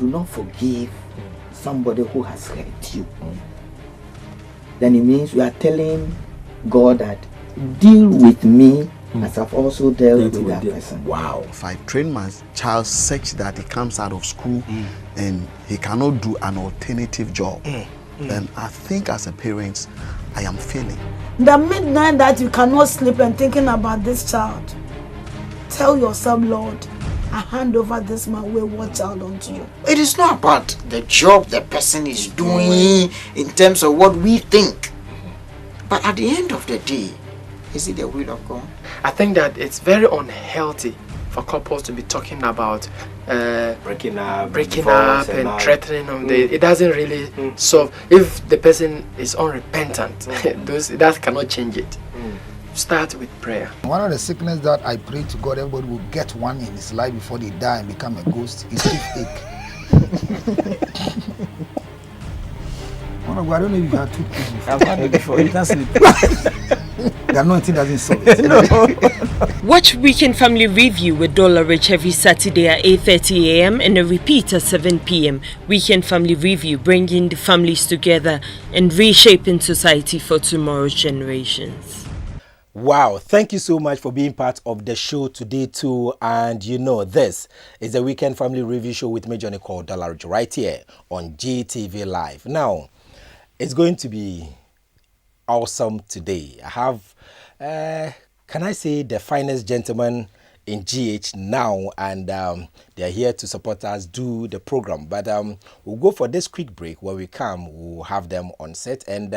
do not forgive somebody who has hurt you, then it means you are telling God that deal with me as I've also dealt with that person. Wow. If I train my child such that he comes out of school and he cannot do an alternative job, then I think as a parent, I am failing. The midnight that you cannot sleep and thinking about this child, tell yourself, Lord, I hand over this my wayward child unto you. It is not about the job the person is doing in terms of what we think. But at the end of the day, is it the will of God? I think that it's very unhealthy for couples to be talking about breaking up and threatening them. It doesn't really solve. If the person is unrepentant, that cannot change it. Start with prayer. One of the sickness that I pray to God everybody will get one in his life before they die and become a ghost is toothache. One of I don't know if you had toothache before. I've had it before. You can't sleep. The anointing doesn't solve it. No. Watch Weekend Family Review with Dollarich every Saturday at 8:30 a.m. and a repeat at 7 p.m. Weekend Family Review, bringing the families together and reshaping society for tomorrow's generations. Wow, thank you so much for being part of the show today too. And you know, this is the Weekend Family Review show with me, Johnny called Dollarich, right here on GTV Live. Now, it's going to be awesome today. I have, can I say, the finest gentleman in GH now, and they're here to support us do the program. But we'll go for this quick break. When we come, we'll have them on set. And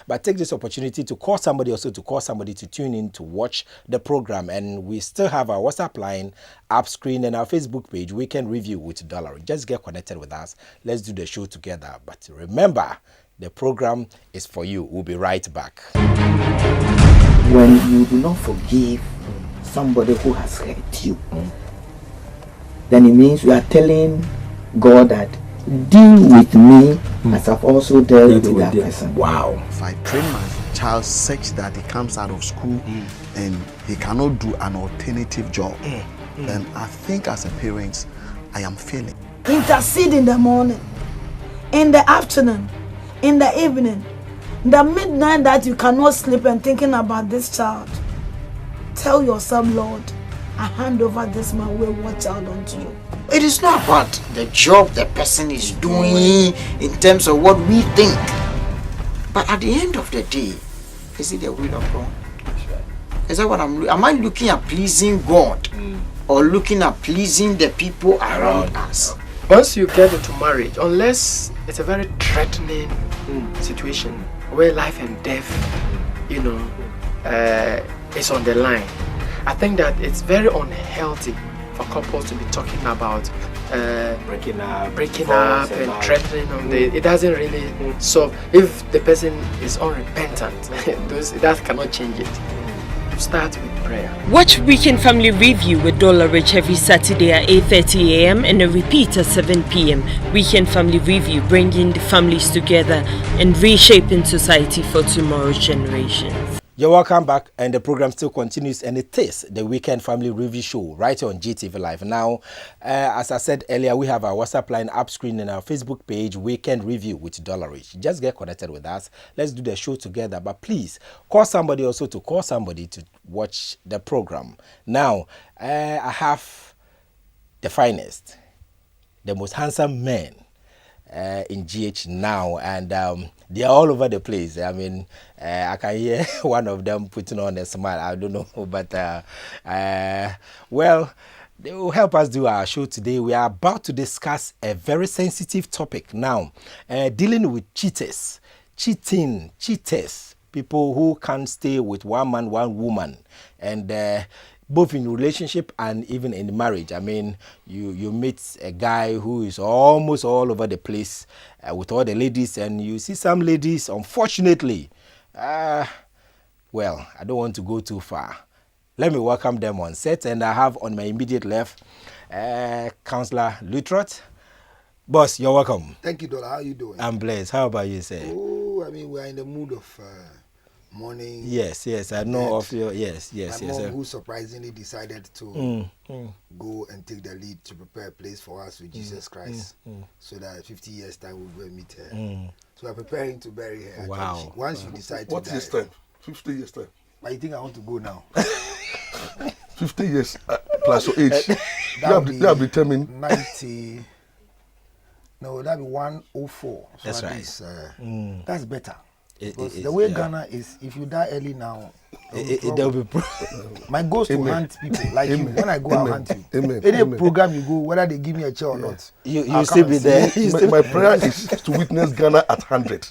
but take this opportunity to call somebody, also to call somebody to tune in to watch the program. And we still have our WhatsApp line, app screen, and our Facebook page, Weekend Review with Dollarich. Just get connected with us. Let's do the show together. But remember, the program is for you. We'll be right back. When you do not forgive somebody who has hurt you, then it means you are telling God that deal with me as I've also dealt with that person. Wow. If I train my child such that he comes out of school and he cannot do an alternative job, then I think as a parent, I am failing. Intercede in the morning, in the afternoon, in the evening, the midnight that you cannot sleep and thinking about this child. Tell yourself, Lord, I hand over this my wayward child unto you. It is not about the job the person is doing in terms of what we think. But at the end of the day, is it the will of God? Is that what am I looking at pleasing God or looking at pleasing the people around us? Once you get into marriage, unless it's a very threatening situation where life and death, is on the line, I think that it's very unhealthy for couples to be talking about breaking up and threatening them. It doesn't really solve. If the person is unrepentant, that cannot change it. Start with prayer. Watch Weekend Family Review with Dollarich every Saturday at 8:30 a.m. and a repeat at 7 p.m. Weekend Family Review, bringing the families together and reshaping society for tomorrow's generations. You're welcome back, and the program still continues, and it is the Weekend Family Review show right here on GTV Live. Now, as I said earlier, we have our WhatsApp line, app screen, and our Facebook page, Weekend Review with Dollarich. Just get connected with us. Let's do the show together, but please call somebody also to call somebody to watch the program. Now, I have the finest, the most handsome men in GH now, and they are all over the place. I mean, I can hear one of them putting on a smile. I don't know, but well, they will help us do our show today. We are about to discuss a very sensitive topic now, dealing with cheaters, cheaters, people who can't stay with one man, one woman, and both in relationship and even in marriage. I mean, you meet a guy who is almost all over the place with all the ladies, and you see some ladies, unfortunately, well, I don't want to go too far. Let me welcome them on set, and I have on my immediate left, Councillor Lutrot. Boss, you're welcome. Thank you, Dollar. How are you doing? I'm blessed. How about you, sir? Oh, I mean, we're in the mood of morning. Yes, I know of your yes. My mom, who surprisingly decided to go and take the lead to prepare a place for us with Jesus Christ, so that 50 years time we'll go and meet her. So we're preparing to bury her. Wow. Once you decide to what die. is time? 50 years time. But you think I want to go now? 50 years plus your age. you have determined 90. No, that'll be 104. So that's right. Least, that's better. Because It the way yeah. Ghana is, if you die early now, there'll be my goal is to hunt people like you. When I go, I'll hunt you. Amen. Any Amen. program you go, whether they give me a chair or not, you still be there. my prayer is to witness Ghana at 100.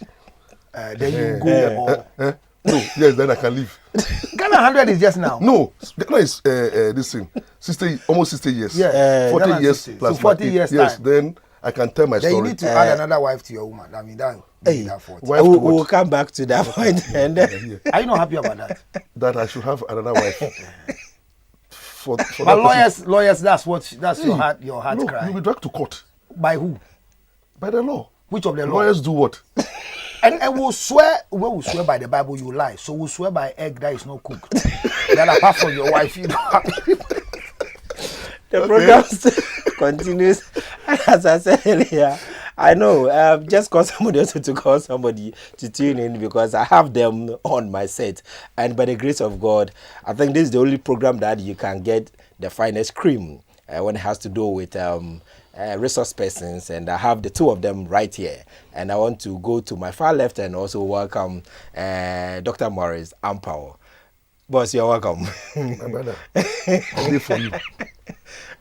then you go. No, yes, then I can leave. Ghana 100 is just now. No, Ghana is this thing, almost 60 years. Yeah, 40 Ghana years 60. plus So 40 years yes, time. then I can tell my Then story. you need to add another wife to your woman. I mean, that that 40. Wife to We'll what? come back to that point. And Are you not happy about that? That I should have another wife. for But that lawyers, that's your heart no, cry. you'll be dragged to court By who? by the law. Which of the Lawyers do what? And we'll swear by the Bible, you lie. So we'll swear by egg that is not cooked. Then apart from your wife, you don't have the program continues. As I said earlier, I know, just call somebody else to call somebody to tune in because I have them on my set. And by the grace of God, I think this is the only program that you can get the finest cream when it has to do with resource persons. And I have the two of them right here. And I want to go to my far left and also welcome Dr. Morris Ampao. Boss, you're welcome. My brother, I'm here for you.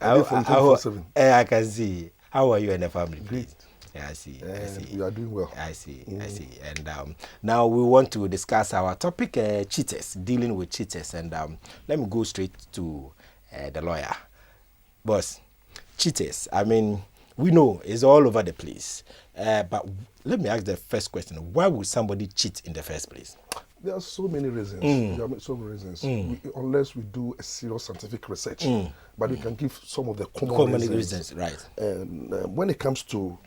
I'm here for you 24/7. I can see. How are you and the family? Great. Yeah, I see. We are doing well. I see. And now we want to discuss our topic, cheaters, dealing with cheaters. And let me go straight to the lawyer. Boss, cheaters, I mean, we know it's all over the place. But let me ask the first question. Why would somebody cheat in the first place? There are so many reasons. There are so many reasons. Unless we do a serious scientific research, but we can give some of the common reasons. Right. When it comes to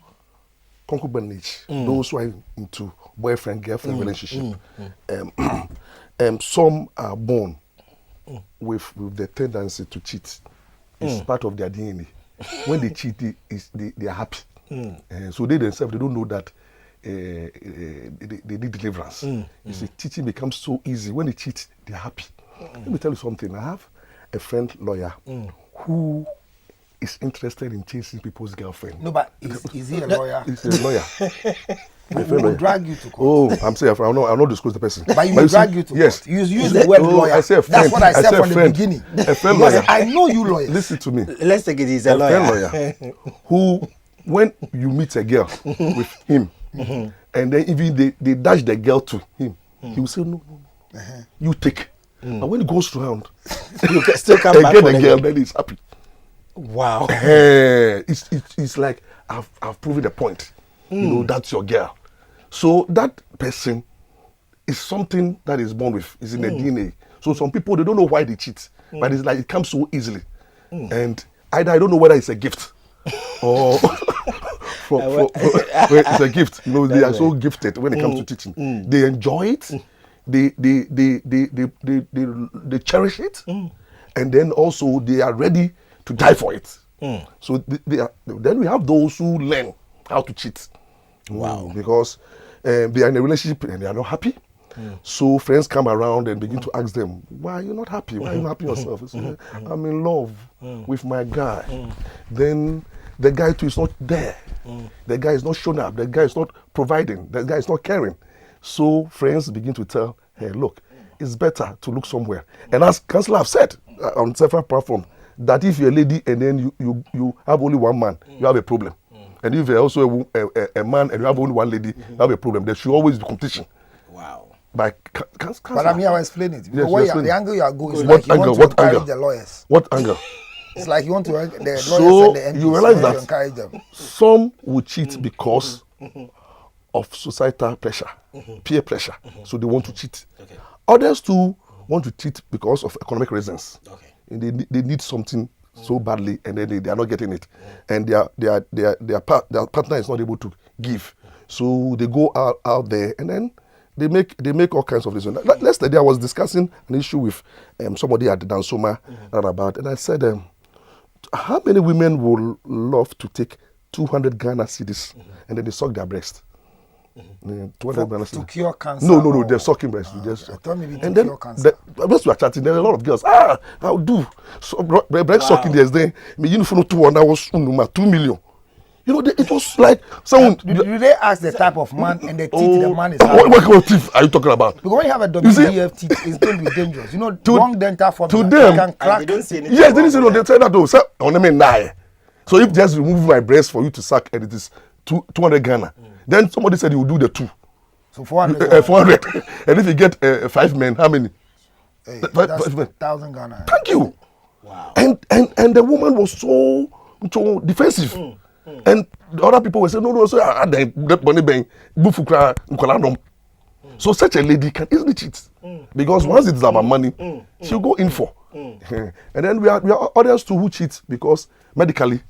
concubinage, those who are into boyfriend-girlfriend relationship, some are born with the tendency to cheat. It's part of their DNA. When they cheat, they are happy. So they themselves, they don't know that they need deliverance. You see, cheating becomes so easy. When they cheat, they're happy. Let me tell you something. I have a friend lawyer who is interested in chasing people's girlfriend. No, but is he a lawyer? He's a lawyer. We will drag you to court. Oh, I'm saying I'll not disclose the person. But you will drag you to yes. court. You use the word lawyer. I say a friend. That's what I said from the beginning. A friend Because lawyer. I know you lawyers. Listen to me. Let's take it. He's a lawyer. Friend lawyer who, when you meet a girl with him, and then even they dash the girl to him, he will say no. You take. But when it goes round, You can still come and back get for the the girl, then he's happy. Wow. It's like I've proven the point. You know, that's your girl. So that person is something that is born with, is in the DNA. So some people, they don't know why they cheat, but it's like it comes so easily. And either I don't know whether it's a gift or it's a gift. You know, they are so gifted when it comes to teaching. They enjoy it. They cherish it, and then also they are ready to die for it. So then we have those who learn how to cheat. Wow! Because they are in a relationship and they are not happy. So friends come around and begin to ask them, "Why are you not happy? Why are you not happy yourself?" Say, I'm in love with my guy. Then the guy too is not there. The guy is not showing up. The guy is not providing. The guy is not caring. So friends begin to tell, "Hey, look, it's better to look somewhere." And as Counselor have said on several platforms, that if you're a lady and then you have only one man, you have a problem. And if you're also a man and you have only one lady, you have a problem. There should always be competition. Wow. But I'm here to explain it. Yes, The angle you are going is what like you angle? want to What encourage angle? the lawyers. What angle? It's like you want to the lawyers So and the MPs. you realize that to encourage them. some will cheat because of societal pressure, peer pressure. So they want to cheat. Okay. Others too want to cheat because of economic reasons. Okay. And they need something so badly, and then they are not getting it, and their partner is not able to give. So they go out there, and then they make all kinds of reasons. Yesterday I was discussing an issue with somebody at Dansoma about, and I said, how many women will love to take 200 Ghana cedis and then they suck their breast? 200 Ghana To cedis. cure cancer? No, they're sucking breast. You just I thought maybe to and then cure cancer. once we are chatting, there are a lot of girls. I'll do. So breast sucking there's then me you know 200 was 2 million. You know, it was like someone. Do they ask the type of man and the teeth the man is What having? kind of teeth are you talking about? Because when you have a WDF teeth, it's going to be dangerous. You know, wrong dental formula. to them- it can crack. They don't see anything. Yes, they didn't say no. They said that though. Say, on them nine. So if just remove my breast for you to suck and it is 200 Ghana, then somebody said he will do the 2. So 400. 400. And if you get 5 men, how many? Hey, Five that's men. 1,000 Ghana. Thank you. Wow. And the woman was so defensive. And the other people were saying, no, so so such a lady can easily cheat. Because once it's about money, she'll go in for. And then we are others too who cheat because medically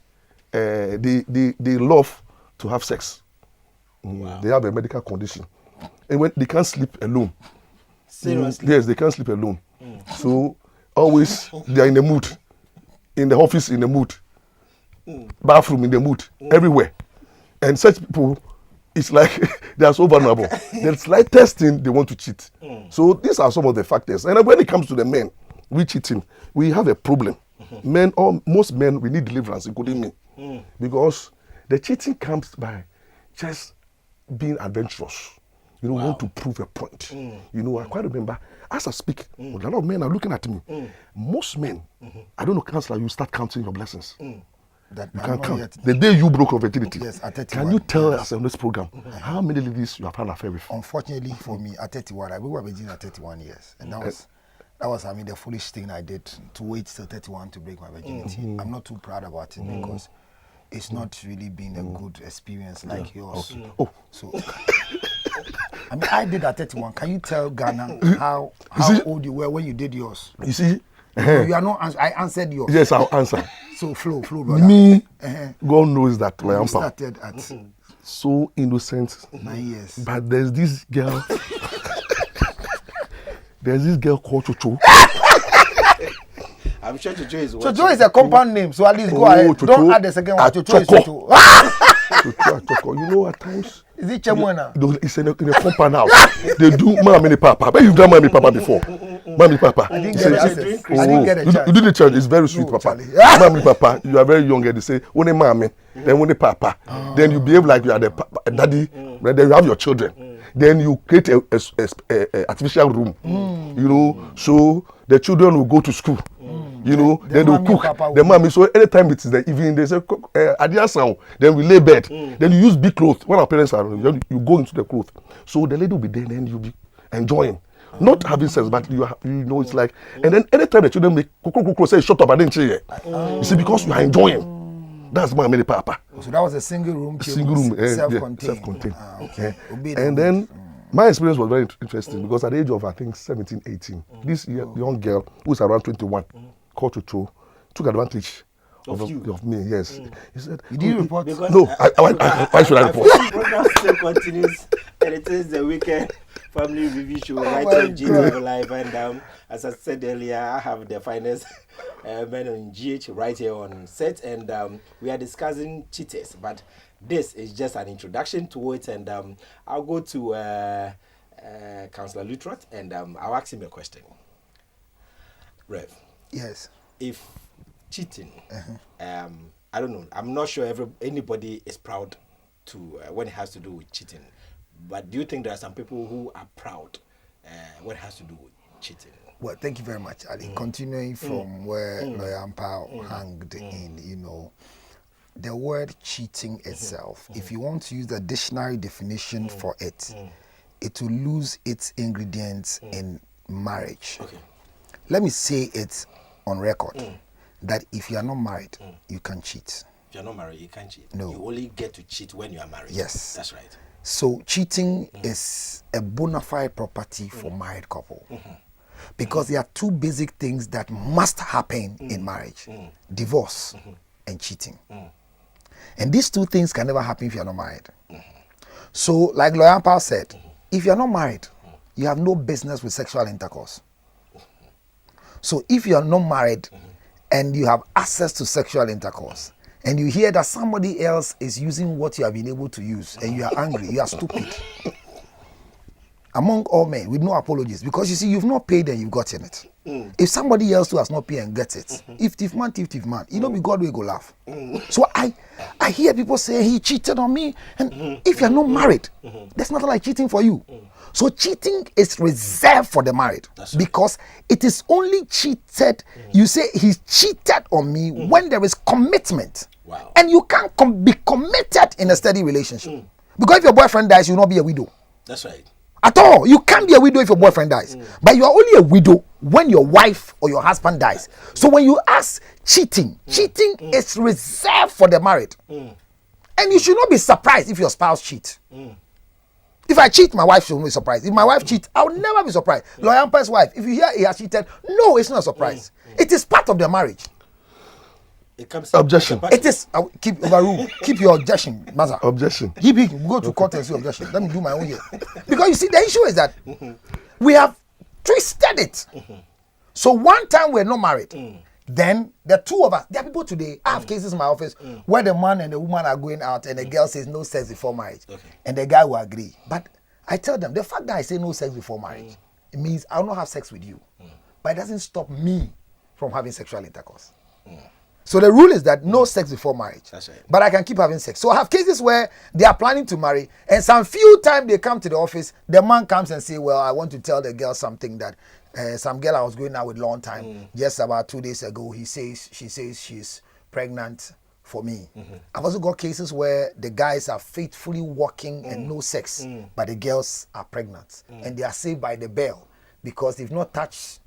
they love to have sex. They have a medical condition. And when they can't sleep alone. Seriously? Yes, they can't sleep alone. So always they are in the mood. In the office in the mood. Bathroom in the mood. Everywhere. And such people, it's like they are so vulnerable. The slightest thing they want to cheat. So these are some of the factors. And when it comes to the men, we cheating, we have a problem. Men, or most men, we need deliverance, including me. Because the cheating comes by just being adventurous. You know, want to prove a point. You know, I quite remember, as I speak, a lot of men are looking at me. Most men, I don't know, counselor, you start counting your blessings. That You I'm can not count. yet- The day you broke your virginity, Yes, at 31. can you tell us on this program how many ladies you have had an affair with? Unfortunately for me, at 31, I broke my virginity at 31 years. And that was, I mean, the foolish thing I did to wait till 31 to break my virginity. I'm not too proud about it because it's not really been a good experience like yours. Oh. So, I mean, I did at 31. Can you tell Ghana how see- old you were when you did yours? You see? You are not. I answered yours. Yes, I'll answer. So flow, brother. Me, Uh-huh. God knows that I You am started at so innocent. 9 years. But there's this girl. There's this girl called Chocho. I'm sure Jojo is watching. Chocho is a compound name, so at least go Oh, ahead. Chocho. Don't add the second one. Chocho is Choco. Chocho. Chocho. You know, at times, Is it Chemwena? it's in a compound house. They do Mammy Papa. But you've done Mammy Papa before. Mammy Papa. I didn't They get say, access. Oh, I didn't get a chance. You do the church, it's very sweet, No, Papa. Charlie. Mammy Papa, you are very young and they say, only Mammy, then only Papa. Then you behave like you are the daddy, then you have your children. Then you create a artificial room, you know, so the children will go to school. You know, The then they will mommy and cook. papa will The mommy, so anytime it is the evening, they say, Adia sound. Then we lay bed. Then you use big clothes. When our parents are around, then you go into the clothes. So the lady will be there, then you'll be enjoying. Not having sex, but you know, it's like, and then anytime the children make, say, shut up, I didn't say it. You see, because you are enjoying. That's my many papa. So that was a single room. Single room, self-contained. self-contained. Okay. Obey the And then my experience was very interesting because at the age of, I think, 17, 18, this young girl who's around 21, called Chucho, took advantage of me, yes. He said, You didn't report? Because no, why should I report? The program still continues, and it is the weekend family review show right my on GTV Live. And as I said earlier, I have the finest men on GH right here on set, and we are discussing cheaters. But this is just an introduction to it, and I'll go to Councillor Lutrot, and I'll ask him a question. Rev. Yes. If cheating, I don't know, I'm not sure anybody is proud to when it has to do with cheating, but do you think there are some people who are proud when it has to do with cheating? Well, thank you very much, Ali. Continuing from where Lawyer Ampao hanged in, you know, the word cheating itself, if you want to use the dictionary definition for it, it will lose its ingredients in marriage. Okay. Let me say it on record that if you are not married, you can cheat. If you're not married, you can't cheat. No. You only get to cheat when you are married. Yes. That's right. So cheating is a bona fide property for married couple. Because there are two basic things that must happen in marriage. Divorce and cheating. And these two things can never happen if you're not married. So like Lawyer Ampao said, if you're not married, you have no business with sexual intercourse. So if you're not married and you have access to sexual intercourse, and you hear that somebody else is using what you have been able to use, and you are angry, you are stupid. Among all men, with no apologies, because you see, you've not paid and you've gotten it. If somebody else who has not paid and gets it, if thief man, you know, be God will go laugh. So I hear people say he cheated on me, and if you're not married, there's nothing like cheating for you. So cheating is reserved for the married, because it is only cheated. You say he cheated on me when there is commitment. Wow. And you can't be committed in a steady relationship. Because if your boyfriend dies, you'll not be a widow. That's right. At all. You can't be a widow if your boyfriend dies. But you are only a widow when your wife or your husband dies. So when you ask cheating is reserved for the married. And you should not be surprised if your spouse cheats. If I cheat, my wife should not be surprised. If my wife cheats, I will never be surprised. Lawyer Amper's wife, if you hear he has cheated, no, it's not a surprise. It is part of the marriage. It comes Objection. It is keep your objection, Maza. Objection. Go to court and say objection. Let me do my own here. Because you see, the issue is that we have twisted it. So one time we're not married. Then the two of us, there are people today, I have cases in my office where the man and the woman are going out and the girl says no sex before marriage. And the guy will agree. But I tell them, the fact that I say no sex before marriage, it means I will not have sex with you. But it doesn't stop me from having sexual intercourse. So the rule is that no sex before marriage. That's right. But I can keep having sex. So I have cases where they are planning to marry, and some few time they come to the office, the man comes and say, well, I want to tell the girl something that some girl I was going out with long time, just about 2 days ago, she says she's pregnant for me. I've also got cases where the guys are faithfully walking and no sex, but the girls are pregnant. And they are saved by the bell, because they've not touched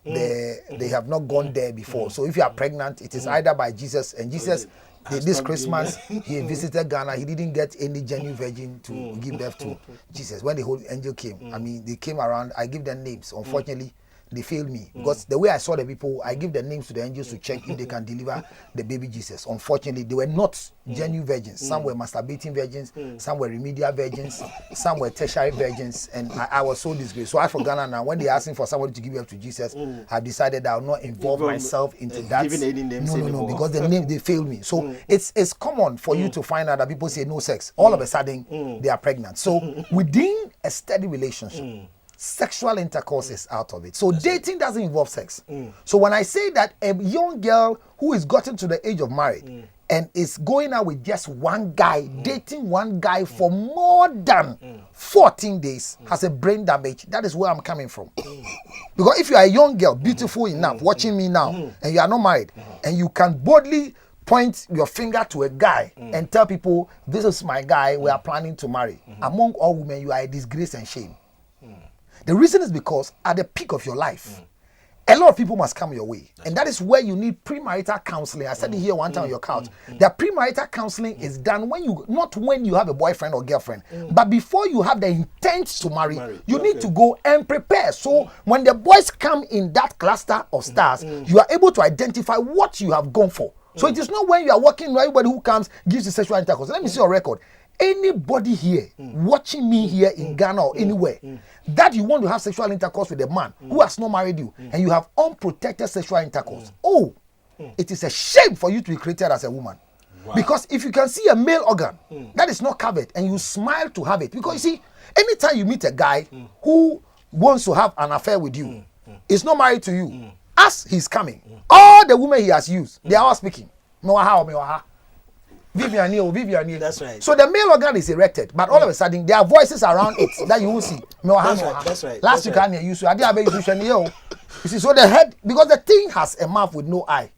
they have not gone there before. So if you are pregnant, it is either by Jesus, and Jesus this Christmas he visited Ghana. He didn't get any genuine virgin to give birth to Jesus. When the holy angel came, I mean, they came around. I give them names. Unfortunately, they failed me, because the way I saw the people, I give the names to the angels to check if they can deliver the baby Jesus. Unfortunately, they were not genuine virgins. Some were masturbating virgins, some were remedial virgins, some were tertiary virgins, and I was so disgraced. So I for Ghana now, when they asking for somebody to give birth to Jesus, I've decided that I will not involve myself into that. No, because the name, they failed me. So it's common for you to find out that people say no sex. All of a sudden, they are pregnant. So within a steady relationship, sexual intercourse is out of it. So dating doesn't involve sex. So when I say that a young girl who is gotten to the age of marriage and is going out with just one guy, dating one guy for more than 14 days, has a brain damage, that is where I'm coming from. Because if you are a young girl, beautiful enough, watching me now, and you are not married, and you can boldly point your finger to a guy and tell people, this is my guy, we are planning to marry. Among all women, you are a disgrace and shame. The reason is because at the peak of your life, a lot of people must come your way. And that is where you need premarital counseling. I said it here one time on your couch. The premarital counseling is done not when you have a boyfriend or girlfriend, but before you have the intent to marry. You need to go and prepare. So when the boys come in that cluster of stars, you are able to identify what you have gone for. So it is not when you are working with everybody who comes, gives you sexual intercourse. Let me see your record. Anybody here watching me here in Ghana or anywhere that you want to have sexual intercourse with a man who has not married you and you have unprotected sexual intercourse, it is a shame for you to be created as a woman. Wow. Because if you can see a male organ that is not covered and you smile to have it, because you see, anytime you meet a guy who wants to have an affair with you, is not married to you, as he's coming, all the women he has used, they are all speaking. Vivian. That's right. So the male organ is erected, but all of a sudden there are voices around it that you will see. That's right. Last week I knew you saw. You see, so the head, because the thing has a mouth with no eye.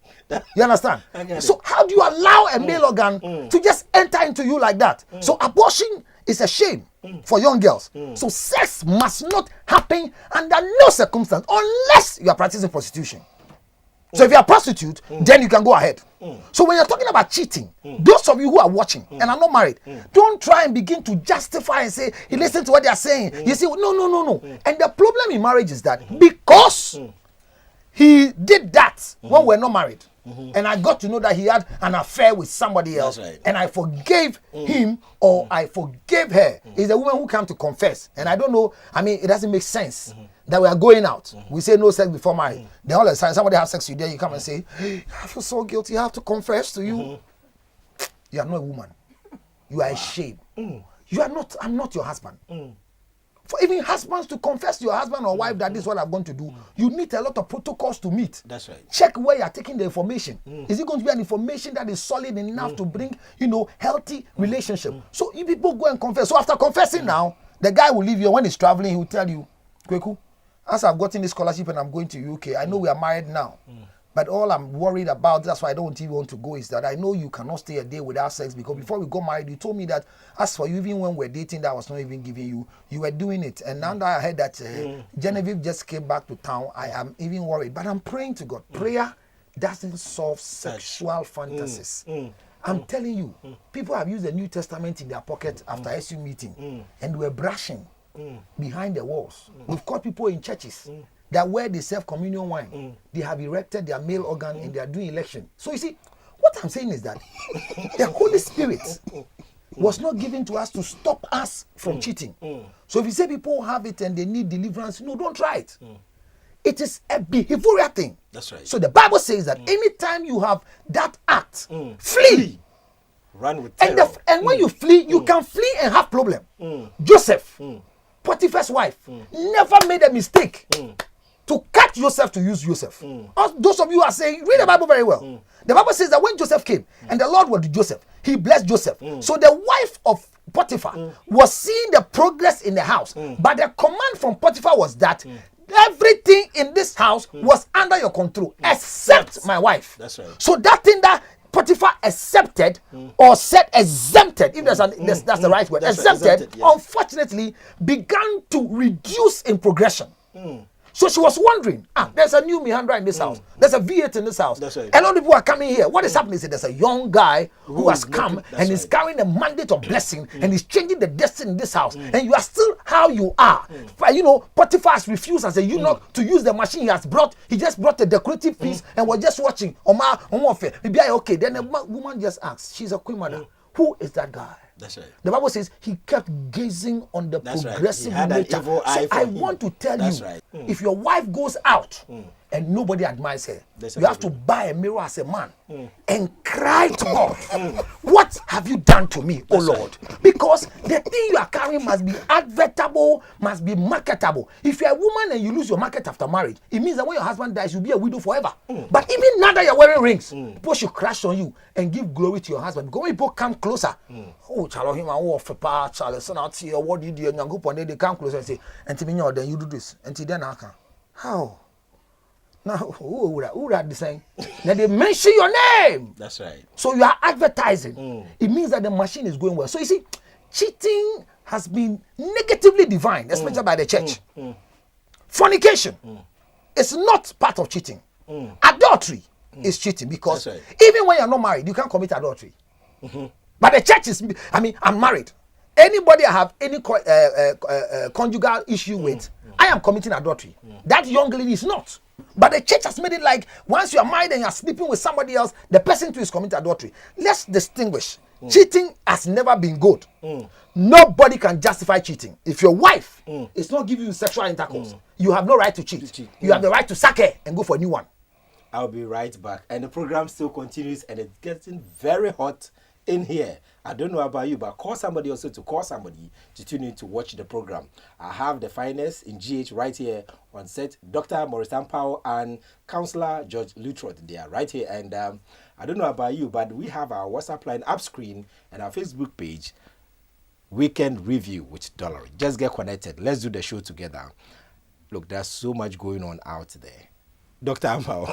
You understand? So how do you allow a male organ to just enter into you like that? So abortion is a shame for young girls. So sex must not happen under no circumstance unless you are practicing prostitution. So if you are a prostitute, then you can go ahead. So when you're talking about cheating, those of you who are watching and are not married, don't try and begin to justify and say, you listen to what they are saying. You say, no. And the problem in marriage is that because he did that when we're not married, and I got to know that he had an affair with somebody else, right. and I forgave him or I forgave her, is the woman who came to confess. And I don't know, I mean, it doesn't make sense that we are going out. We say no sex before marriage. Then all of a sudden somebody has sex with you, then you come and say, I feel so guilty, I have to confess to you. You are not a woman. You are ashamed. You are not, I'm not your husband. For even husbands to confess to your husband or wife that this is what I'm going to do, you need a lot of protocols to meet. That's right. Check where you are taking the information. Is it going to be an information that is solid enough to bring, healthy relationship? So you people go and confess. So after confessing now, the guy will leave you. When he's traveling, he will tell you, Kweku, as I've gotten this scholarship and I'm going to UK, I know we are married now. But all I'm worried about, that's why I don't even want to go, is that I know you cannot stay a day without sex, because before we got married, you told me that as for you, even when we're dating, that I was not even giving you, you were doing it. And now that I heard that Genevieve just came back to town, I am even worried. But I'm praying to God. Prayer doesn't solve sexual fantasies. I'm telling you, people have used the New Testament in their pocket after SU meeting, and we're brushing behind the walls. We've caught people in churches that where they serve communion wine, they have erected their male organ and they are doing election. So you see, what I'm saying is that the Holy Spirit was not given to us to stop us from cheating. So if you say people have it and they need deliverance, no, don't try it. It is a behavioral thing. That's right. So the Bible says that anytime you have that act, flee. Run with terror. And when you flee, you can flee and have problem. Joseph, Potiphar's wife, never made a mistake to cut Joseph to use Joseph. Those of you are saying, read the Bible very well. The Bible says that when Joseph came and the Lord was with Joseph, he blessed Joseph. So the wife of Potiphar was seeing the progress in the house. But the command from Potiphar was that everything in this house was under your control, except my wife. That's right. So that thing that Potiphar accepted or said exempted, if that's the right word, exempted, yes, unfortunately began to reduce in progression. So she was wondering, there's a new Mihandra in this house. There's a V8 in this house. Right. A lot of people are coming here. What is happening is that there's a young guy who has come and is carrying a mandate of blessing and is changing the destiny in this house. And you are still how you are. But Potiphar has refused as a eunuch to use the machine he has brought. He just brought a decorative piece and was just watching. Okay, then the woman just asks, she's a queen mother. Who is that guy? That's right. The Bible says he kept gazing on the progressive nature. So I want to tell you, if your wife goes out and nobody admires her, you have to buy a mirror as a man and cry to God, what have you done to me, oh Lord? Because the thing you are carrying must be advertible, must be marketable. If you're a woman and you lose your market after marriage, it means that when your husband dies, you'll be a widow forever. But even now that you're wearing rings, people should crash on you and give glory to your husband. Because when people come closer, what did you do? They come closer and say, and then you do this. And then I can. How? Now, who are the same? Now they mention your name. That's right. So you are advertising. It means that the machine is going well. So you see, cheating has been negatively defined, especially by the church. Fornication is not part of cheating. Adultery is cheating, because even when you're not married, you can't commit adultery. But the church is, I'm married. Anybody I have any conjugal issue with, I am committing adultery. That young lady is not. But the church has made it like once you are married and you are sleeping with somebody else, the person too is committing adultery. Let's distinguish. Cheating has never been good. Nobody can justify cheating. If your wife is not giving you sexual intercourse, you have no right to cheat. You have the right to sack her and go for a new one. I'll be right back. And the program still continues, and it's getting very hot in here. I don't know about you, but call somebody also to call somebody to tune in to watch the program. I have the finest in GH right here on set, Dr. Maurice Powell and Councillor George Lutrot. They are right here. And I don't know about you, but we have our WhatsApp line up screen and our Facebook page, Weekend Review with Dollarich. Just get connected. Let's do the show together. Look, there's so much going on out there. Dr. Powell,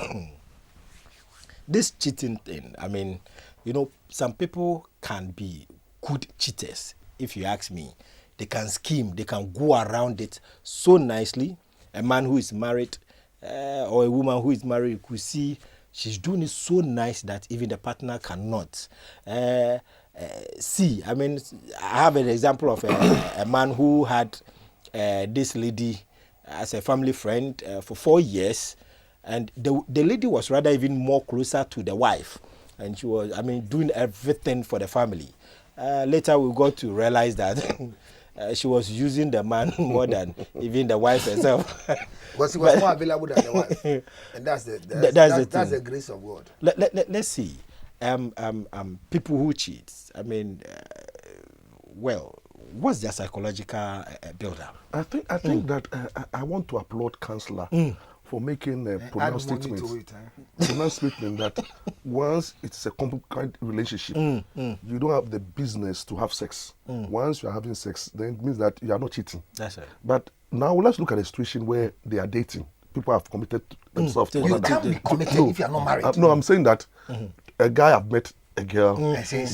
this cheating thing, some people can be good cheaters, if you ask me. They can scheme, they can go around it so nicely. A man who is married or a woman who is married, you could see she's doing it so nice that even the partner cannot see. I have an example of a man who had this lady as a family friend for 4 years. And the lady was rather even more closer to the wife. And she was, doing everything for the family. Later we got to realize that she was using the man more than even the wife herself. Because he was more available than the wife. And that's the grace of God. Let's see. People who cheat, what's their psychological build-up? I think that I want to applaud Counselor for making a pronounced statement. Pronounced statement that once it's a complicated relationship, you don't have the business to have sex. Once you are having sex, then it means that you are not cheating. That's right. But now let's look at a situation where they are dating. People have committed themselves to You can't be committed if you are not married. No, I'm saying that a guy have met a girl,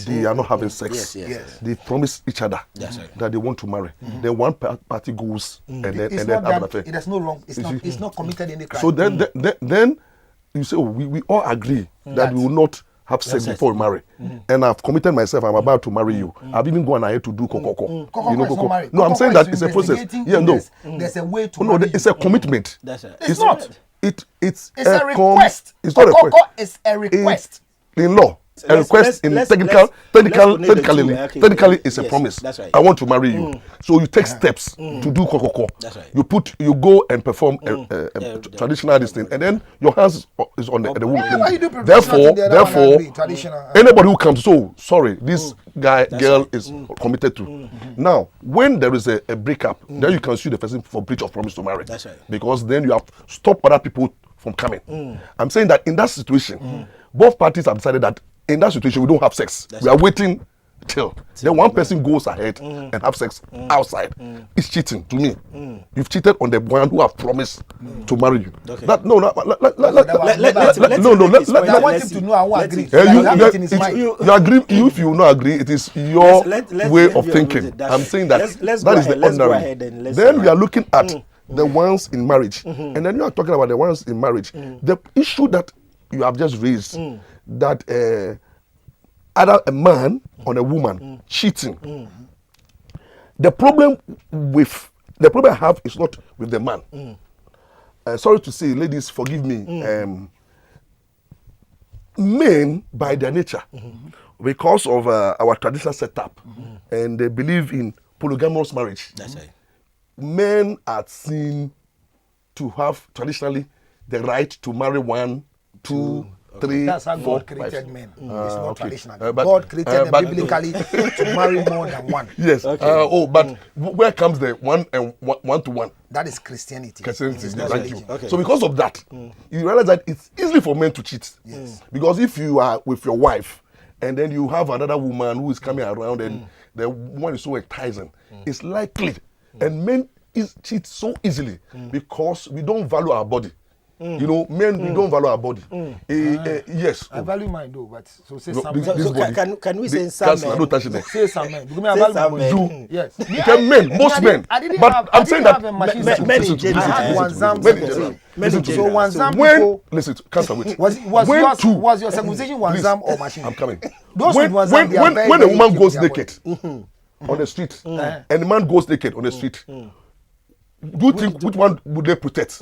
they are not having sex. Yes. They promise each other that they want to marry. Then one party goes and then have an affair. It has no wrong. It's not committed any crime. So then you say, we all agree that we will not have sex before we marry. And I've committed myself, I'm about to marry you. I've even gone ahead to do kokoko. You know, koko. No, I'm saying that it's a process. Yeah, no. There's a way to No, it's a commitment. That's right. It's not. It's a request. It's not a request. Kokoko is a request. In law. A request technically is a promise. That's right. I want to marry you. So you take steps to do kokoko. That's right. You go and perform a traditional this thing, and then your hands is on the woman. Therefore, anybody who comes, so sorry, this girl is committed to. Now, when there is a breakup, then you can sue the person for breach of promise to marry. That's right. Because then you have to stop other people from coming. I'm saying that in that situation, both parties have decided that in that situation we don't have sex. We are waiting till then one person goes ahead and have sex outside. It's cheating to me. You've cheated on the one who have promised to marry you. Okay. I want him to know I won't agree. You agree. If you will not agree, it is your way of thinking. I'm saying that that is the ordinary. Then we are looking at the ones in marriage, and then you are talking about the ones in marriage. The issue that you have just raised, that either a man or a woman cheating. The problem I have is not with the man. Sorry to say, ladies, forgive me. Men, by their nature, because of our traditional setup, and they believe in polygamous marriage. That's right. Men are seen to have traditionally the right to marry 1, 2, 3, That's how 4, God created 5. men. It's not traditional. But God created them biblically to marry more than one. Yes. But where comes the 1 and 1 to 1? That is Christianity. Christianity. It is not Thank religion. you. Okay. So because of that, you realize that it's easy for men to cheat. Yes. Because if you are with your wife and then you have another woman who is coming around and the woman is so enticing, it's likely. And men cheat so easily because we don't value our body. You know, men, we don't value our body. Yes. I value mine though, but so say No, some this- men. this So body. can we say some men? Don't touch it. Say some men. Because me, I Say value some my men. body. Yes. Okay, men, most men. I didn't But have, I'm saying that have a machine. men in listen to me, general. I had listen one to me, Zam. men in general. Listen to So me. one Zam When people. listen to cancer wait. Was your circumcision one Please, Zam or machine? I'm coming. Those when with one Zam, they are very, when a very woman cute goes with their naked on the street and the man goes naked on the street, do you think which one would they protect?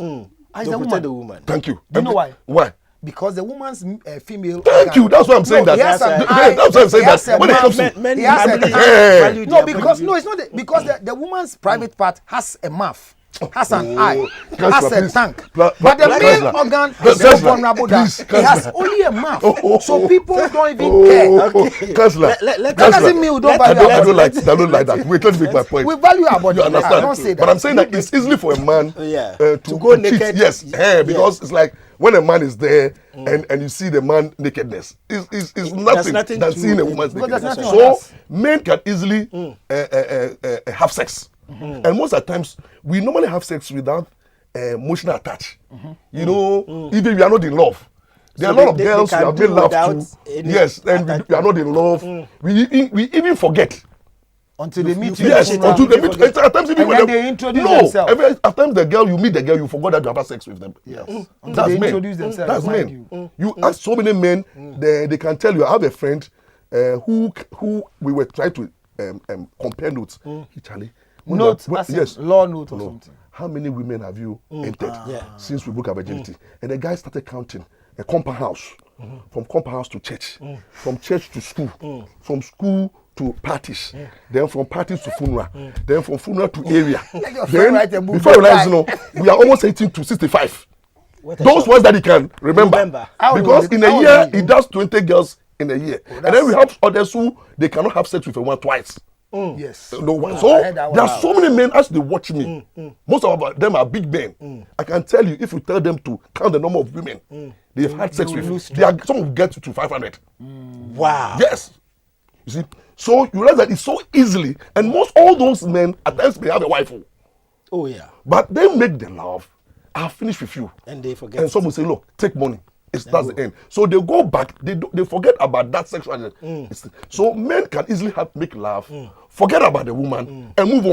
I Don't the protect the woman. woman. Thank you. Do you know why? Why? Because the woman's female. Thank you. That's what I'm saying. No, he That has an that's eye, what I'm saying. he has That a when it mouth, comes to Men he has a happily tongue. value No, their because point of no, it's not because the woman's private part has a mouth, has an eye, has a please. tongue. Pla- But the pla- male Kansler. organ Pla- is so Kansler. vulnerable that Please, it has Kansler. only a mouth. So people don't even care. Counselor, That doesn't mean we don't value our I don't body. like that. Wait, let me make my point. We value our body. You understand? Don't say that. But I'm saying that it's easily for a man To go cheat. naked. Yes, because it's like when a man is there and you see the man nakedness, it's nothing nothing than to- seeing a woman's because there's nakedness. nothing on So us. men can easily have sex, and most of the times we normally have sex without emotional attach. You know, even we are not in love. There are So a lot of they girls we can have do made love without to. any Yes, and we are not in love. We even forget. Until they meet you. Yes, in until Funra. they meet. At times even And when then they introduce no, themselves. at times the girl you meet the girl, you forgot that you have had sex with them. Yes. Until That's they men. introduce themselves. That's mind men. You ask so many men, they can tell you. I have a friend who we were trying to compare notes. Charlie, Note, yes, law note or something. how many women have you entered since we broke our virginity? And the guy started counting a compound house, from compound house to church, from church to school, from school to parties, then from parties to funeral, then from funeral to area. Then, before you realize, we are almost 18 to 65. Those ones that he can remember. Because in a year, he does 20 girls in a year. And then we have others who, they cannot have sex with a woman twice. Yes. No one. So there are so many men as they watch me. Most of them are big men. I can tell you, if you tell them to count the number of women they've had sex with, some will get to 500. Wow. Yes. You see, so you realize that it's so easily, and most all those men at times may have a wife. Oh yeah. But they make the love. I'll finish with you. And they forget. And some will say, look, take money. That's the end. So they go back. They forget about that sexual. So men can easily make love, forget about the woman, and move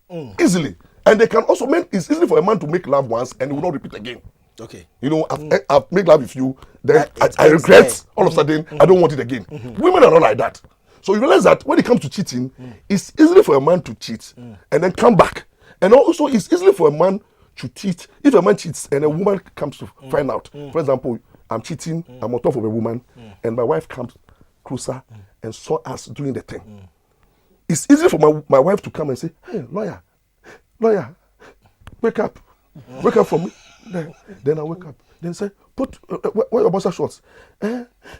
on easily. And they can also it's easy for a man to make love once and he will not repeat again. Okay. You know, I've made love with you, then I regret all of a sudden I don't want it again. Women are not like that. So you realize that when it comes to cheating, it's easy for a man to cheat and then come back. And also it's easy for a man to cheat. If a man cheats and a woman comes to find out, for example, I'm cheating, I'm on top of a woman, and my wife comes closer and saw us doing the thing. It's easy for my wife to come and say, hey, lawyer, wake up for me. Then I wake up. Then say, wear your boxer shorts.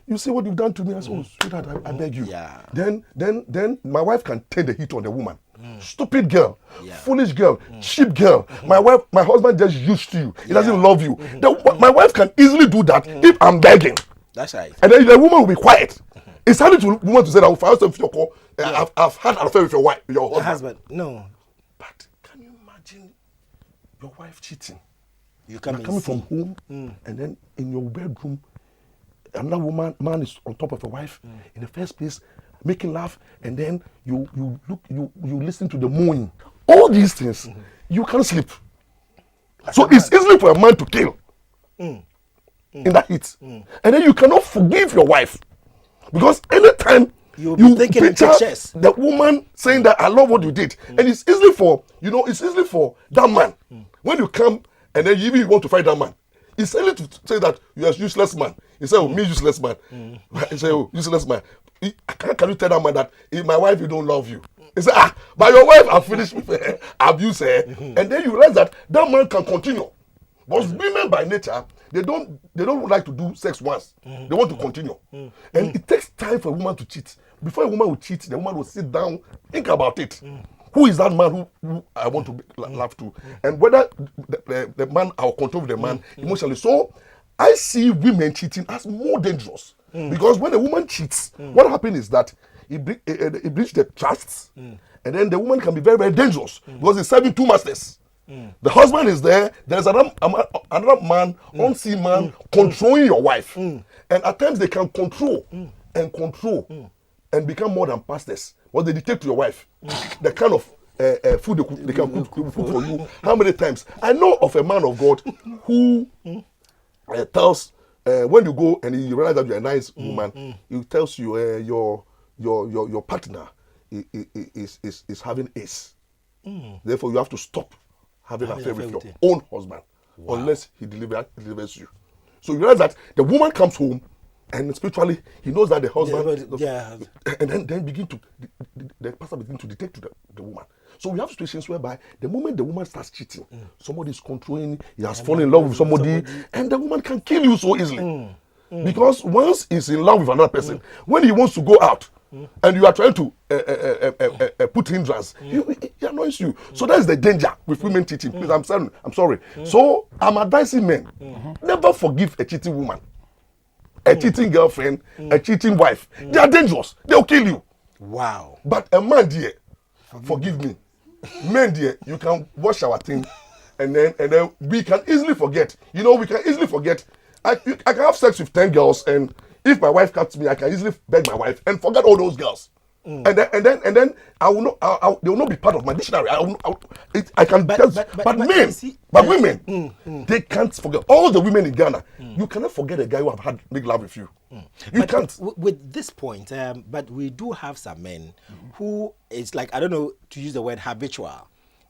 You see what you've done to me? I say, oh, sweetheart, I beg you. Yeah. Then my wife can turn the heat on the woman. Stupid girl, foolish girl, cheap girl. My husband just used to you. He doesn't love you. My wife can easily do that if I'm begging. That's right. And then the woman will be quiet. It's hard to woman to say that I've had an affair with your husband. No. But can you imagine your wife cheating? You're coming from home, and then in your bedroom, another man is on top of your wife in the first place, making laugh, and then you listen to the moaning. All these things, you can't sleep. So it's easy for a man to kill in that heat. And then you cannot forgive your wife. Because anytime you picture the woman saying that I love what you did, and it's easy for that man. When you come and then you even want to fight that man, it's easy to say that you are a useless man. You say, oh, me useless man. You say, oh, useless man. Can you tell that man that if my wife, you don't love you? He say, but your wife, I finished with her, abuse her, and then you realize that man can continue. Because women by nature, they don't like to do sex once. They want to continue. And it takes time for a woman to cheat. Before a woman will cheat, the woman will sit down, think about it. Who is that man who I want to love to? And whether the man, I'll control the man emotionally. So I see women cheating as more dangerous. Because when a woman cheats, what happens is that it breaches the trust. And then the woman can be very, very dangerous. Because it's serving two masters. The husband is there. There's another man, unseen man, controlling your wife. And at times they can control and become more than pastors. What they dictate to your wife, the kind of food they can cook for you. How many times? I know of a man of God who tells when you go and you realize that you're a nice woman, he tells you your partner is having AIDS. Therefore, you have to stop having an affair with your own husband unless he delivers you. So you realize that the woman comes home and spiritually he knows that the husband and then the pastor begin to detect the woman. So we have situations whereby the moment the woman starts cheating, somebody is controlling, he has fallen in love with somebody, and the woman can kill you so easily. Because once he's in love with another person, when he wants to go out and you are trying to put hindrance, he annoys you. So that's the danger with women cheating. Please, I'm sorry. So I'm advising men, never forgive a cheating woman, a cheating girlfriend, a cheating wife. They are dangerous. They'll kill you. Wow. But a man, dear, forgive me. Men, dear, you can wash our thing, and then we can easily forget. We can easily forget. I can have sex with 10 girls, and if my wife cuts me, I can easily beg my wife and forget all those girls. And then I will not. They will not be part of my dictionary. I can. But women, they can't forget. All the women in Ghana, you cannot forget a guy who have make love with you. You can't. With this point, but we do have some men who it's like, I don't know to use the word habitual.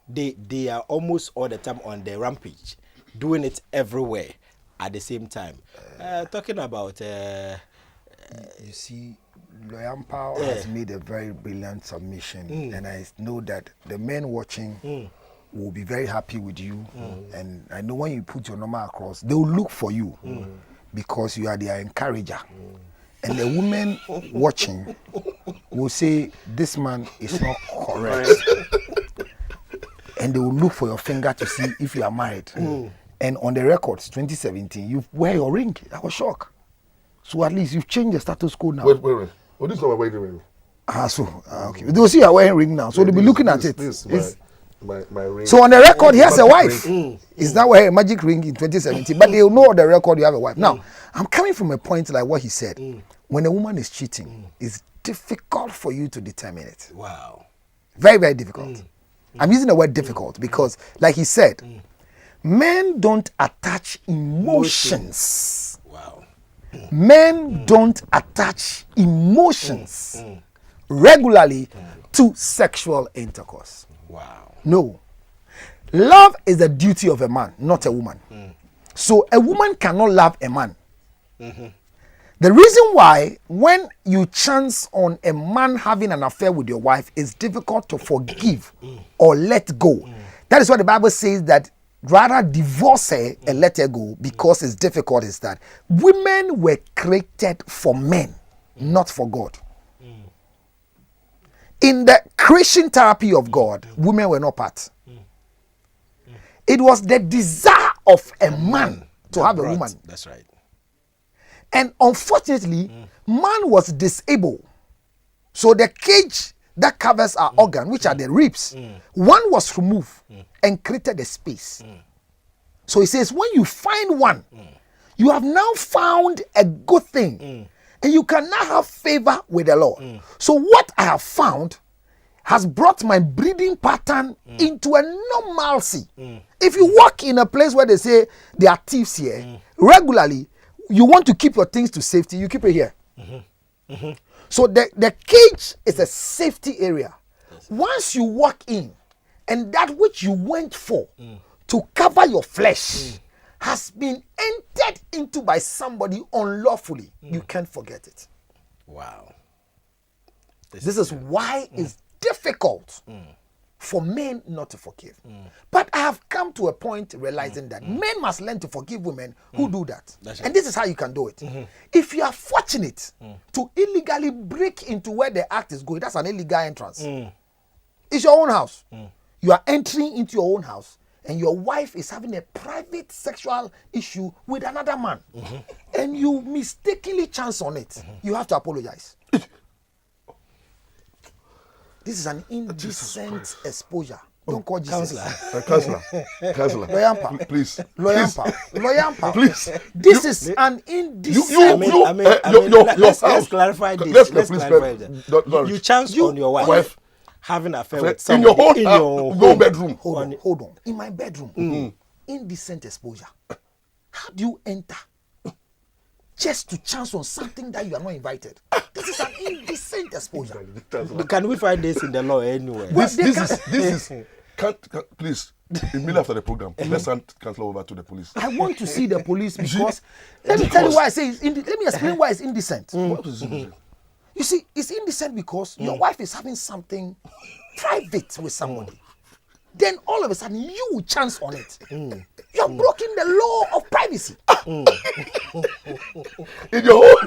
they are almost all the time on the rampage, doing it everywhere at the same time. Talking about you see, Loyampa has made a very brilliant submission, and I know that the men watching will be very happy with you. And I know when you put your number across, they will look for you because you are their encourager. And the women watching will say, this man is not correct. And they will look for your finger to see if you are married. And on the records, 2017, you wear your ring. I was shocked. So at least you've changed the status quo now. Wait. Oh, this is not my wedding ring. Okay. They will see you are wearing ring now, so they'll be looking at it. This my ring. So on the record, he has a wife. Is that why a magic ring in 2017? But they'll know on the record you have a wife. Now, I'm coming from a point like what he said. When a woman is cheating, it's difficult for you to determine it. wow. Very, very difficult. I'm using the word difficult because, like he said, men don't attach emotions. Wow. Men don't attach emotions regularly to sexual intercourse. Wow. No. Love is the duty of a man, not a woman. So a woman cannot love a man. The reason why when you chance on a man having an affair with your wife, it's difficult to forgive or let go. That is why the Bible says that rather divorce her and let her go, because it's difficult. Is that women were created for men, not for God. In the creation therapy of God, women were not part. It was the desire of a man to have a woman. That's right. And unfortunately, man was disabled. So the cage that covers our organ, which are the ribs, one was removed and created a space. So he says, when you find one, you have now found a good thing. And you can now have favor with the Lord. So what I have found has brought my breeding pattern into a normalcy. If you walk in a place where they say there are thieves here, regularly, you want to keep your things to safety, you keep it here. So the cage is a safety area. Once you walk in, and that which you went for to cover your flesh has been entered into by somebody unlawfully, you can't forget it. Wow. This is why it's difficult for men not to forgive. But I have come to a point realizing that men must learn to forgive women who do that. And this is how you can do it. If you are fortunate to illegally break into where the act is going, that's an illegal entrance. It's your own house. You are entering into your own house and your wife is having a private sexual issue with another man. And you mistakenly chance on it. You have to apologize. This is an indecent exposure. Don't call Jesus. Counselor. Loyampa. Please. Loyampa. Please. This is an indecent. Let's clarify this. Let's clarify that. You chance on your wife having an affair with somebody in your own bedroom. Hold on. In my bedroom. Indecent exposure. How do you enter just to chance on something that you are not invited? This is an indecent exposure. Can we find this in the law anywhere? This is please, immediately after the program, let's send Counselor over to the police. I want to see the police because let me tell you why I say let me explain why it's indecent. What is indecent? You see, it's indecent because your wife is having something private with somebody. Then all of a sudden you will chance on it. You have broken the law of privacy. In your whole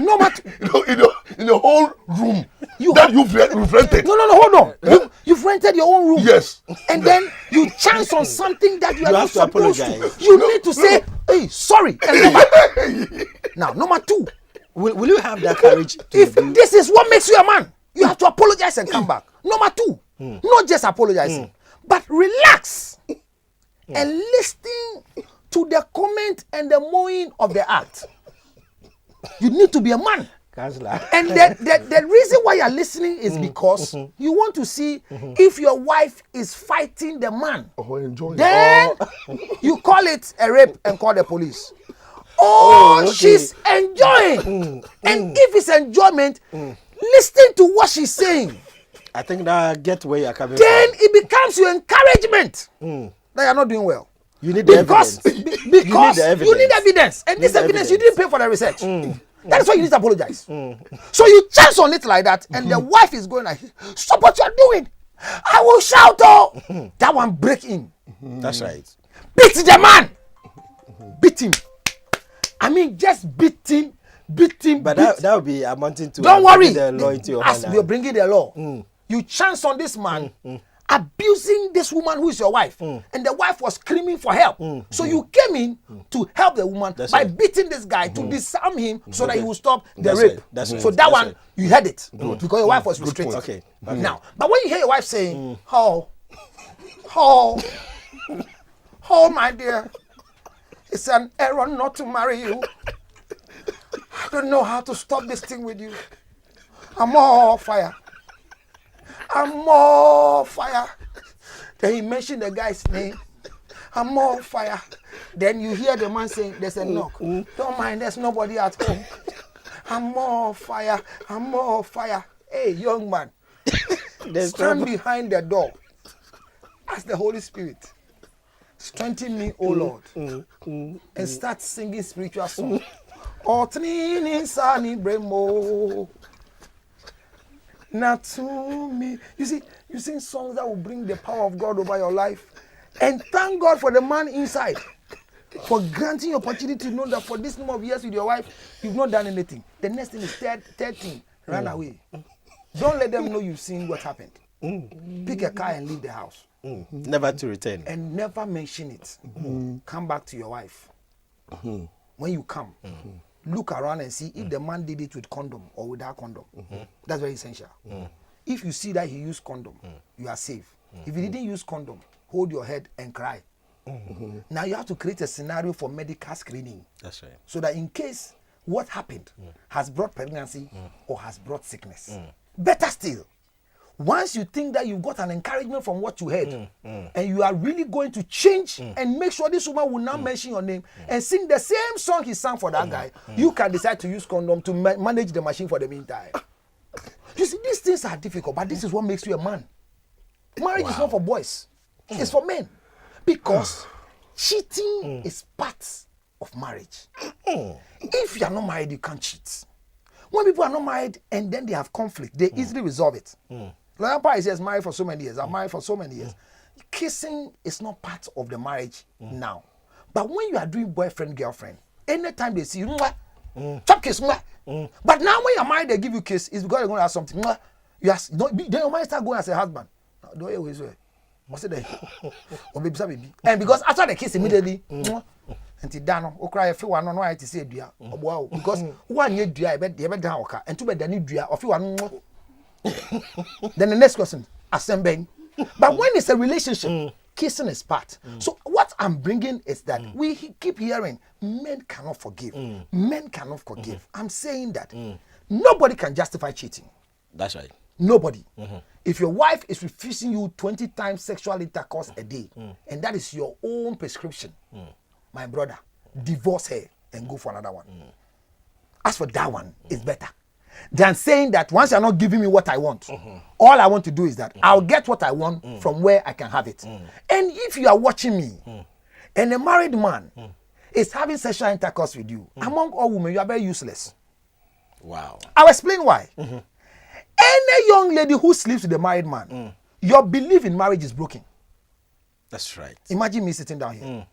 in your whole room you've rented. No, hold on. You've rented your own room. Yes. And then you chance on something that you are not supposed apologize. to. You need to say, hey, sorry, and go back. Now, number two. Will you have that courage to If this is what makes you a man, you have to apologize and come back. Number two, not just apologizing, but relax and listen to the comment and the mowing of the act. You need to be a man. Counselor. And the reason why you're listening is because you want to see if your wife is fighting the man. Then you call it a rape and call the police. She's enjoying. And if it's enjoyment, listen to what she's saying. I think that I get where you're coming then from. it becomes your encouragement that you're not doing well. You need the evidence. Because you need evidence. And this evidence, you didn't pay for the research. That's why you need to apologize. So you chance on it like that, and the wife is going like, stop what you're doing. I will shout, oh. That one break in. That's right. Beat the man. Beat him. I mean, just beat him. But that would be amounting to. Don't worry. The law into your As hand. you're bringing the law, you chance on this man abusing this woman who is your wife, and the wife was screaming for help. So you came in to help the woman by beating this guy to disarm him so that he will stop the rape. So that one, you heard it because your wife was restrained. Okay. Now, but when you hear your wife saying, oh, my dear, it's an error not to marry you. I don't know how to stop this thing with you. I'm all fire. I'm more fire. Then he mentioned the guy's name. I'm more fire. Then you hear the man saying, there's a knock. Don't mind, there's nobody at home. I'm more fire. I'm more fire. Hey, young man, stand behind the door. Ask the Holy Spirit. Strengthen me, O Lord. And start singing spiritual songs. Not to me. You see, you sing songs that will bring the power of God over your life. And thank God for the man inside. For granting you opportunity to know that for this number of years with your wife, you've not done anything. The next thing is third thing, run away. Don't let them know you've seen what happened. Pick a car and leave the house. Never to return. And never mention it. Come back to your wife. When you come, look around and see if the man did it with condom or without condom. That's very essential. If you see that he used condom, you are safe. If he didn't use condom, hold your head and cry. Now you have to create a scenario for medical screening. That's right. So that in case what happened has brought pregnancy or has brought sickness. Better still, once you think that you've got an encouragement from what you heard, and you are really going to change and make sure this woman will now mention your name and sing the same song he sang for that guy, you can decide to use condom to manage the machine for the meantime. You see, these things are difficult, but this is what makes you a man. Marriage is not for boys. It's for men. Because cheating is part of marriage. If you are not married, you can't cheat. When people are not married and then they have conflict, they easily resolve it. Lawyer is married for so many years. I'm married for so many years. Kissing is not part of the marriage now. But when you are doing boyfriend, girlfriend, anytime they see you, chop kiss. But now when you're married, they give you kiss, it's because they're going to have something. You ask, then your mind start going as a husband. Don't always say. What's it there? Oh, baby. And because after the kiss immediately, and Tidano, or cry if you want no to say dear. Wow, because one year dear, I bet the ever down and two bed than dear of you one. Then the next question, assembling. But when it's a relationship, kissing is part. So what I'm bringing is that we keep hearing men cannot forgive. Men cannot forgive. I'm saying that nobody can justify cheating. That's right. Nobody. If your wife is refusing you 20 times sexual intercourse a day, and that is your own prescription, my brother, divorce her and go for another one. As for that one, it's better than saying that once you're not giving me what I want, all I want to do is that I'll get what I want from where I can have it. And if you are watching me, and a married man is having sexual intercourse with you, among all women, you are very useless. Wow. I'll explain why. Any young lady who sleeps with a married man, your belief in marriage is broken. That's right. Imagine me sitting down here.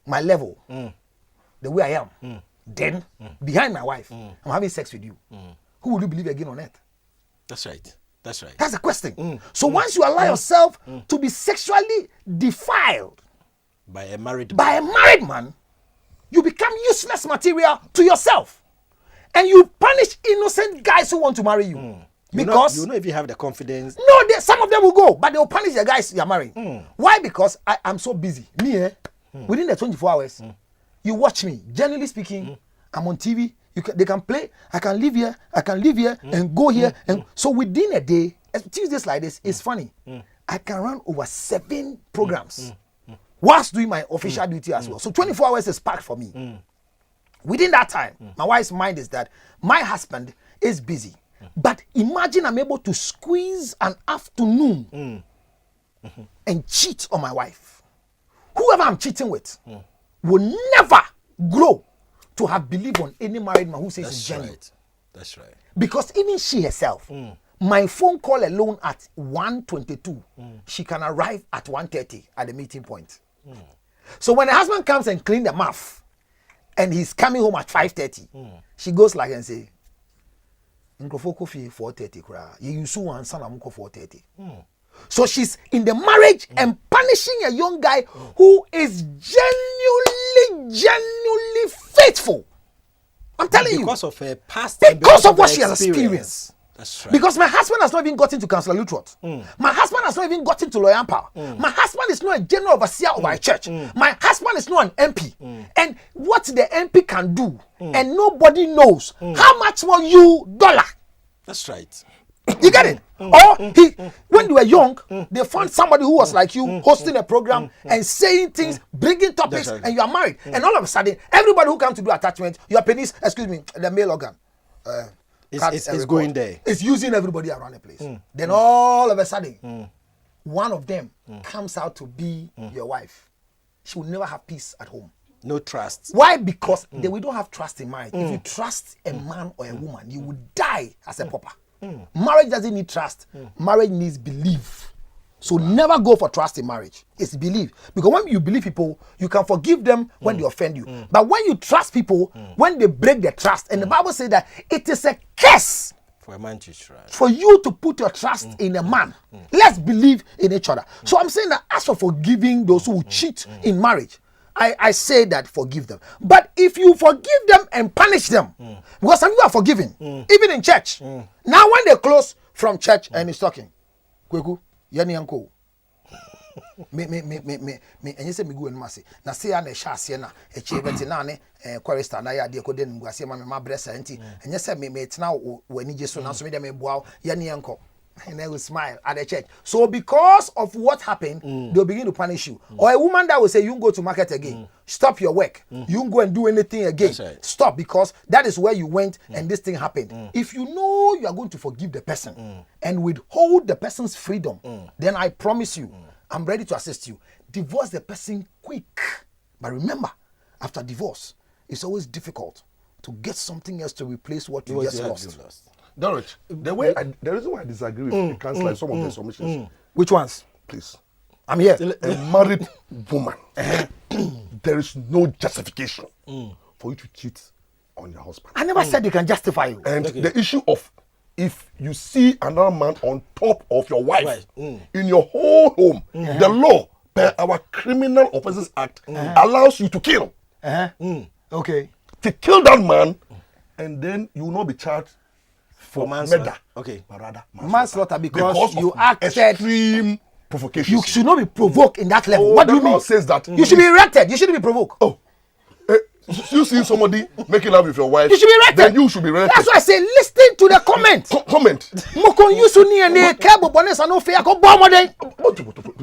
My level, the way I am, then behind my wife, I'm having sex with you. Who will you believe again on earth? That's right. That's right. That's the question. So once you allow yourself to be sexually defiled by a married man, you become useless material to yourself. And you punish innocent guys who want to marry you. Because you know if you have the confidence. No, some of them will go, but they will punish the guys you're marrying. Why? Because I'm so busy. Me, within the 24 hours, you watch me. Generally speaking, I'm on TV. They can play. I can live here. And go here. And so within a day, Tuesdays like this, it's funny. I can run over 7 programs whilst doing my official duty as well. So 24 hours is packed for me. Within that time, my wife's mind is that my husband is busy. But imagine I'm able to squeeze an afternoon and cheat on my wife. Whoever I'm cheating with will never grow to have believed on any married man who says it's genuine. Right. That's right. Because even she herself, my phone call alone at 1:22, she can arrive at 1:30 at the meeting point. So when the husband comes and clean the mouth, and he's coming home at 5:30, she goes like and say, "Nkrofo fi 4:30 kura. You use one son amko 4:30." So she's in the marriage and punishing a young guy who is genuinely faithful. I'm telling you. Because of her past. Because of what she has experienced. That's right. Because my husband has not even gotten to Councillor Lutrot. My husband has not even gotten to Lawyer Power. My husband is not a general overseer of our church. My husband is not an MP. And what the MP can do, and nobody knows, how much more you dollar. That's right. You get it? Or when you were young, they found somebody who was like you, hosting a program and saying things, bringing topics, Right. and you are married. And all of a sudden, everybody who comes to do attachment, your penis, excuse me, the male organ. It's going there. It's using everybody around the place. Then all of a sudden, one of them comes out to be your wife. She will never have peace at home. No trust. Why? Because we don't have trust in marriage. If you trust a man or a woman, you will die as a pauper. Marriage doesn't need trust. Marriage needs belief. So never go for trust in marriage. It's belief. Because when you believe people, you can forgive them when they offend you. But when you trust people, when they break their trust, and the Bible says that it is a curse For a man to trust. for you to put your trust in a man. Let's believe in each other. So I'm saying that as for forgiving those who cheat in marriage, I say that forgive them. But if you forgive them and punish them, because some people are forgiving, even in church. Now when they close from church and he's talking, Kweku, yani uncle. Me and you say me go and massy. Na say na sha se na e chebeti na ne chorister na ya de ko den nguase ma bressa enti and you say me tena wani je so na so me dem boa yani uncle. And they will smile at the church. So because of what happened, they'll begin to punish you. Or a woman that will say, you can go to market again. Stop your work. You can go and do anything again. Right. Stop, because that is where you went and this thing happened. If you know you are going to forgive the person and withhold the person's freedom, then I promise you, I'm ready to assist you. Divorce the person quick. But remember, after divorce, it's always difficult to get something else to replace what you just lost. Dollarich, the reason why I disagree with you, cancel some of the submissions. Which ones? Please. I'm here. A married woman, there is no justification for you to cheat on your husband. I never said you can justify you. And the issue of if you see another man on top of your wife in your whole home, the law per our Criminal Offences Act allows you to kill. Okay. To kill that man, and then you will not be charged for manslaughter. murder. Okay. But rather Manslaughter because you of acted. extreme provocation. You should not be provoked in that level. What do you the law mean? says that You should be erected. You shouldn't be provoked. Oh, you see somebody making love with your wife, You should be erected. then you should be erected. That's why I say listen to the comment. Comment. Mokon yusu ni ene kebo bonus ano fe ako bomb den.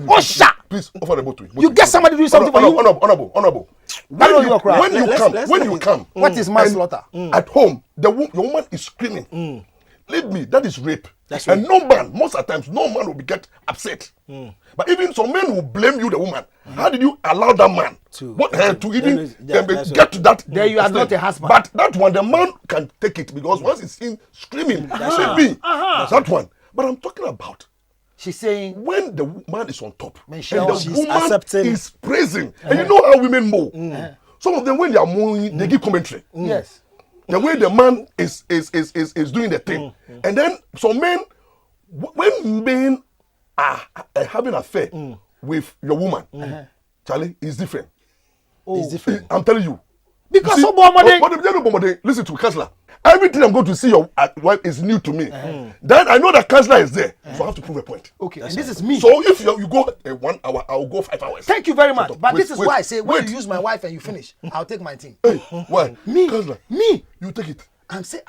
Osha. Please offer the boat to You get somebody to do something for you. Honorable. When you come, What is manslaughter? at home, your woman is screaming. Leave me. That is rape. That's and right. no man, most of the times, no man will get upset. But even some men will blame you, the woman. How did you allow that man to even get to that? There you are stage? not a husband. But that one, the man can take it because once he's seen screaming, save me. That one. But I'm talking about She's saying when the man is on top Michelle, and the she's woman accepting. is praising. And you know how women mow. Some of them, when they are mowing, they give commentary. yes. The way the man is doing the thing. And then some men, when men are having an affair with your woman, Charlie, it's different. It's different. I'm telling you. Because You so listen to counselor. Everything I'm going to see your wife is new to me. Then I know that counselor is there, so I have to prove a point. Okay, and this is me. So if you go 1 hour, I'll go 5 hours. Thank you very much. Shut up. But Wait, this is wait, why I say when wait. you use my wife and you finish, I'll take my thing. Hey, why? Me, Counselor, me. you take it. I've said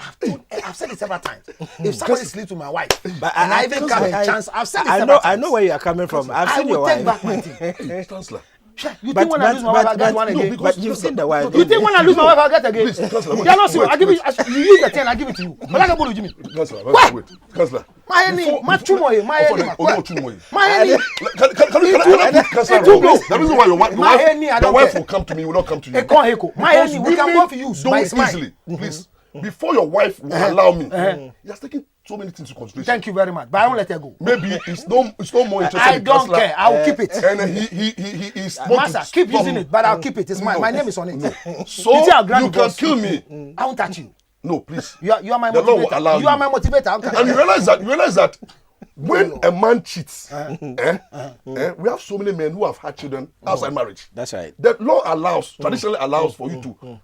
it several times. If somebody sleeps with my wife, But and I even come and chance, I've said it I several know. I times. know where you are coming from. I've I seen your will take wife. back my thing. Hey, counselor, You think when I lose my wife, I'll get one again? But you've seen the wife. You think when I lose my wife, I'll get again? Councillor, You're not serious. I give you. You use the 10, I give it to you. But I can go to Jimmy. Councillor, What? wait. Councillor. My enemy, my chumoy, my enemy. My enemy. Can I put Councillor Hey, wrong? The reason why My enemy, I your don't wife care. will come to me, will not come to you. Heko. My enemy, we can Women both use. don't My smile. easily, please. Before your wife will allow me, he has taken so many things into consideration. Thank you very much. But I won't let her go. Maybe it's no more interested I in don't Councillor. care. I will keep it. And he is Master, keep using it, but I'll keep it. It's mine. My name is on it. So You see how grand you it can was? kill me. I won't touch you. No, please. You are my The law will motivator. allow You are my motivator. I'll touch And you you. realize that when a man cheats, we have so many men who have had children outside marriage. That's right. The law allows, traditionally allows for you to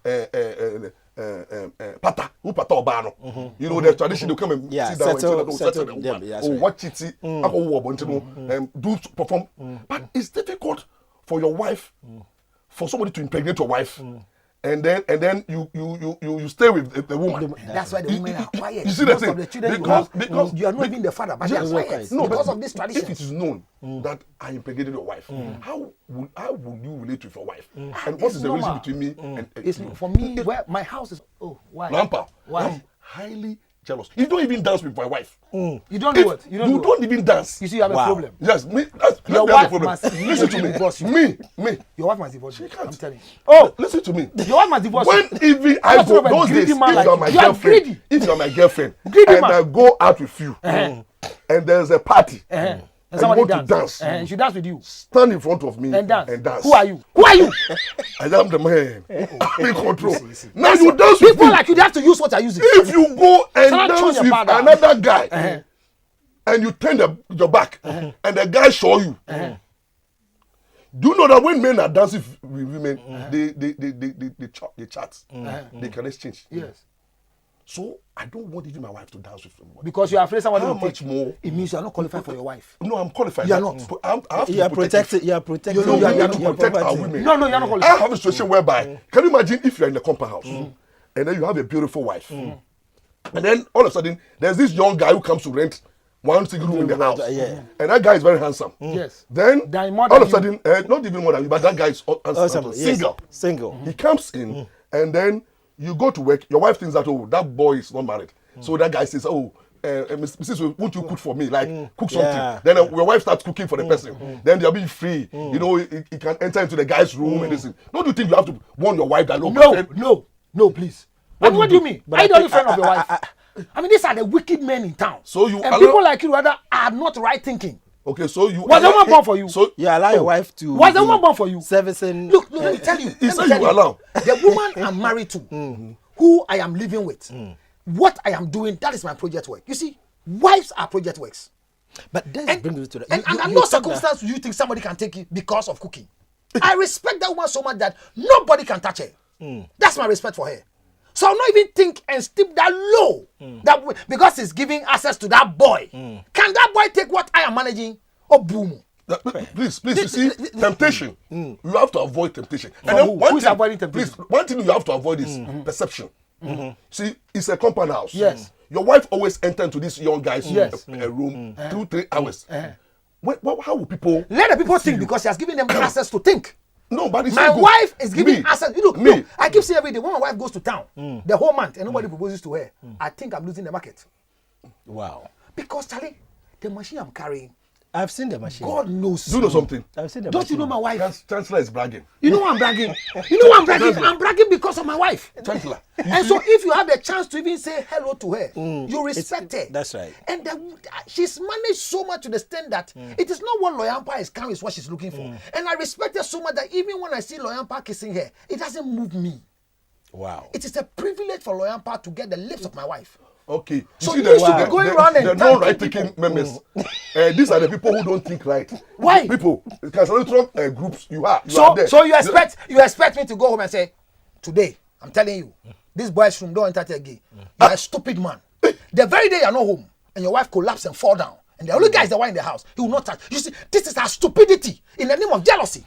pata obano. You know, the tradition they come and sit down and settle them. What cheating, do perform. But it's difficult for your wife, for somebody to impregnate your wife. And then you stay with the woman. That's why the women are quiet. You see Most that of the children because you are not even the father, but they are quiet. No, because of this tradition. If it is known that I impregnated your wife, how would you relate with your wife? And what is the reason between me and it's for me where my house is? Oh, why? Lampa? Why? I'm highly jealous. You don't even dance with my wife. You don't do what? You don't even dance. You see, you have a problem. Yes, me. Your me have a wife problem. must Listen to me. divorce you. Me. Your wife must divorce you. She can't. I'm telling you. Oh, listen to me. Your wife must divorce you. When even I go those days, if you are my girlfriend, and I go out with you, and there's a party, and you want to dance, she dance with you. Stand in front of me and dance. Who are you? Who are you? I am the man. I'm in control. See. Now you dance with people me. like you, they have to use what you're using. If you go and dance with another guy, and you turn your back, and the guy show you. Do you know that when men are dancing with women, they chat, they can exchange. Yes. So I don't want even my wife to dance with somebody. Because you are afraid somebody How will much take. more? It means you are not qualified for your wife. No, I'm qualified. You are not. I have to You are protected. You are protected. You have to protect our women. No, you are not I qualified. have a situation whereby, can you imagine if you are in a compound house, and then you have a beautiful wife, and then all of a sudden there's this young guy who comes to rent one single room in the house, and that guy is very handsome. Yes. Then all of a sudden, not even more than you, but that guy is Awesome. single. Single. He comes in, and then you go to work. Your wife thinks that, oh, that boy is not married. So that guy says, oh, Mrs. won't you cook for me? Like, cook something. Yeah. Then your wife starts cooking for the person. Then they'll be free. You know, he can enter into the guy's room and this thing. Don't you think you have to warn your wife that, No, please. What do you mean? Are you the only friend of your wife? I mean, these are the wicked men in town. So you and people like you rather are not right thinking. Okay, so you was the woman born for you? So you allow your wife to was the woman born for you? Servicing. Look, let me tell you. He said you allow. The woman I'm married to, who I am living with, what I am doing, that is my project work. You see, wives are project works. But that brings me to that. And no circumstance do you think somebody can take it because of cooking. I respect that woman so much that nobody can touch her. That's my respect for her. So I'll not even think and stoop that low. That because it's giving access to that boy. Can that boy take what I am managing? Oh, boom. Please, you see, temptation. You have to avoid temptation. And then who is avoiding temptation? Please, one thing you have to avoid is perception. See, it's a compound house. Yes. Your wife always enter into this young guy's room 2-3 hours. How will people... Let the people think because she has given them access to think. No, but it's my wife is giving access. You know, me. I keep saying every day when my wife goes to town, the whole month, and nobody proposes to her, I think I'm losing the market. Wow. Because, Charlie, the machine I'm carrying, I've seen the machine. God knows. Do you know something? I've seen the Don't machine. you know my wife? Chancellor is bragging. You know why I'm bragging? You know why I'm bragging? I'm bragging because of my wife. Chancellor. And so if you have the chance to even say hello to her, you respect her. That's right. And she's managed so much to the extent that it is not what Loyampa is coming is what she's looking for. And I respect her so much that even when I see Loyampa kissing her, it doesn't move me. Wow. It is a privilege for Loyampa to get the lips of my wife. Okay. So you should be going around and the non-right-thinking members. These are the people who don't think right. Why? People, conservative groups, you are there. So you expect me to go home and say, today, I'm telling you, this boy's room, don't enter again. You're a stupid man. The very day you're not home, and your wife collapse and fall down, and the only guy is the one in the house, he will not touch. You see, this is our stupidity in the name of jealousy.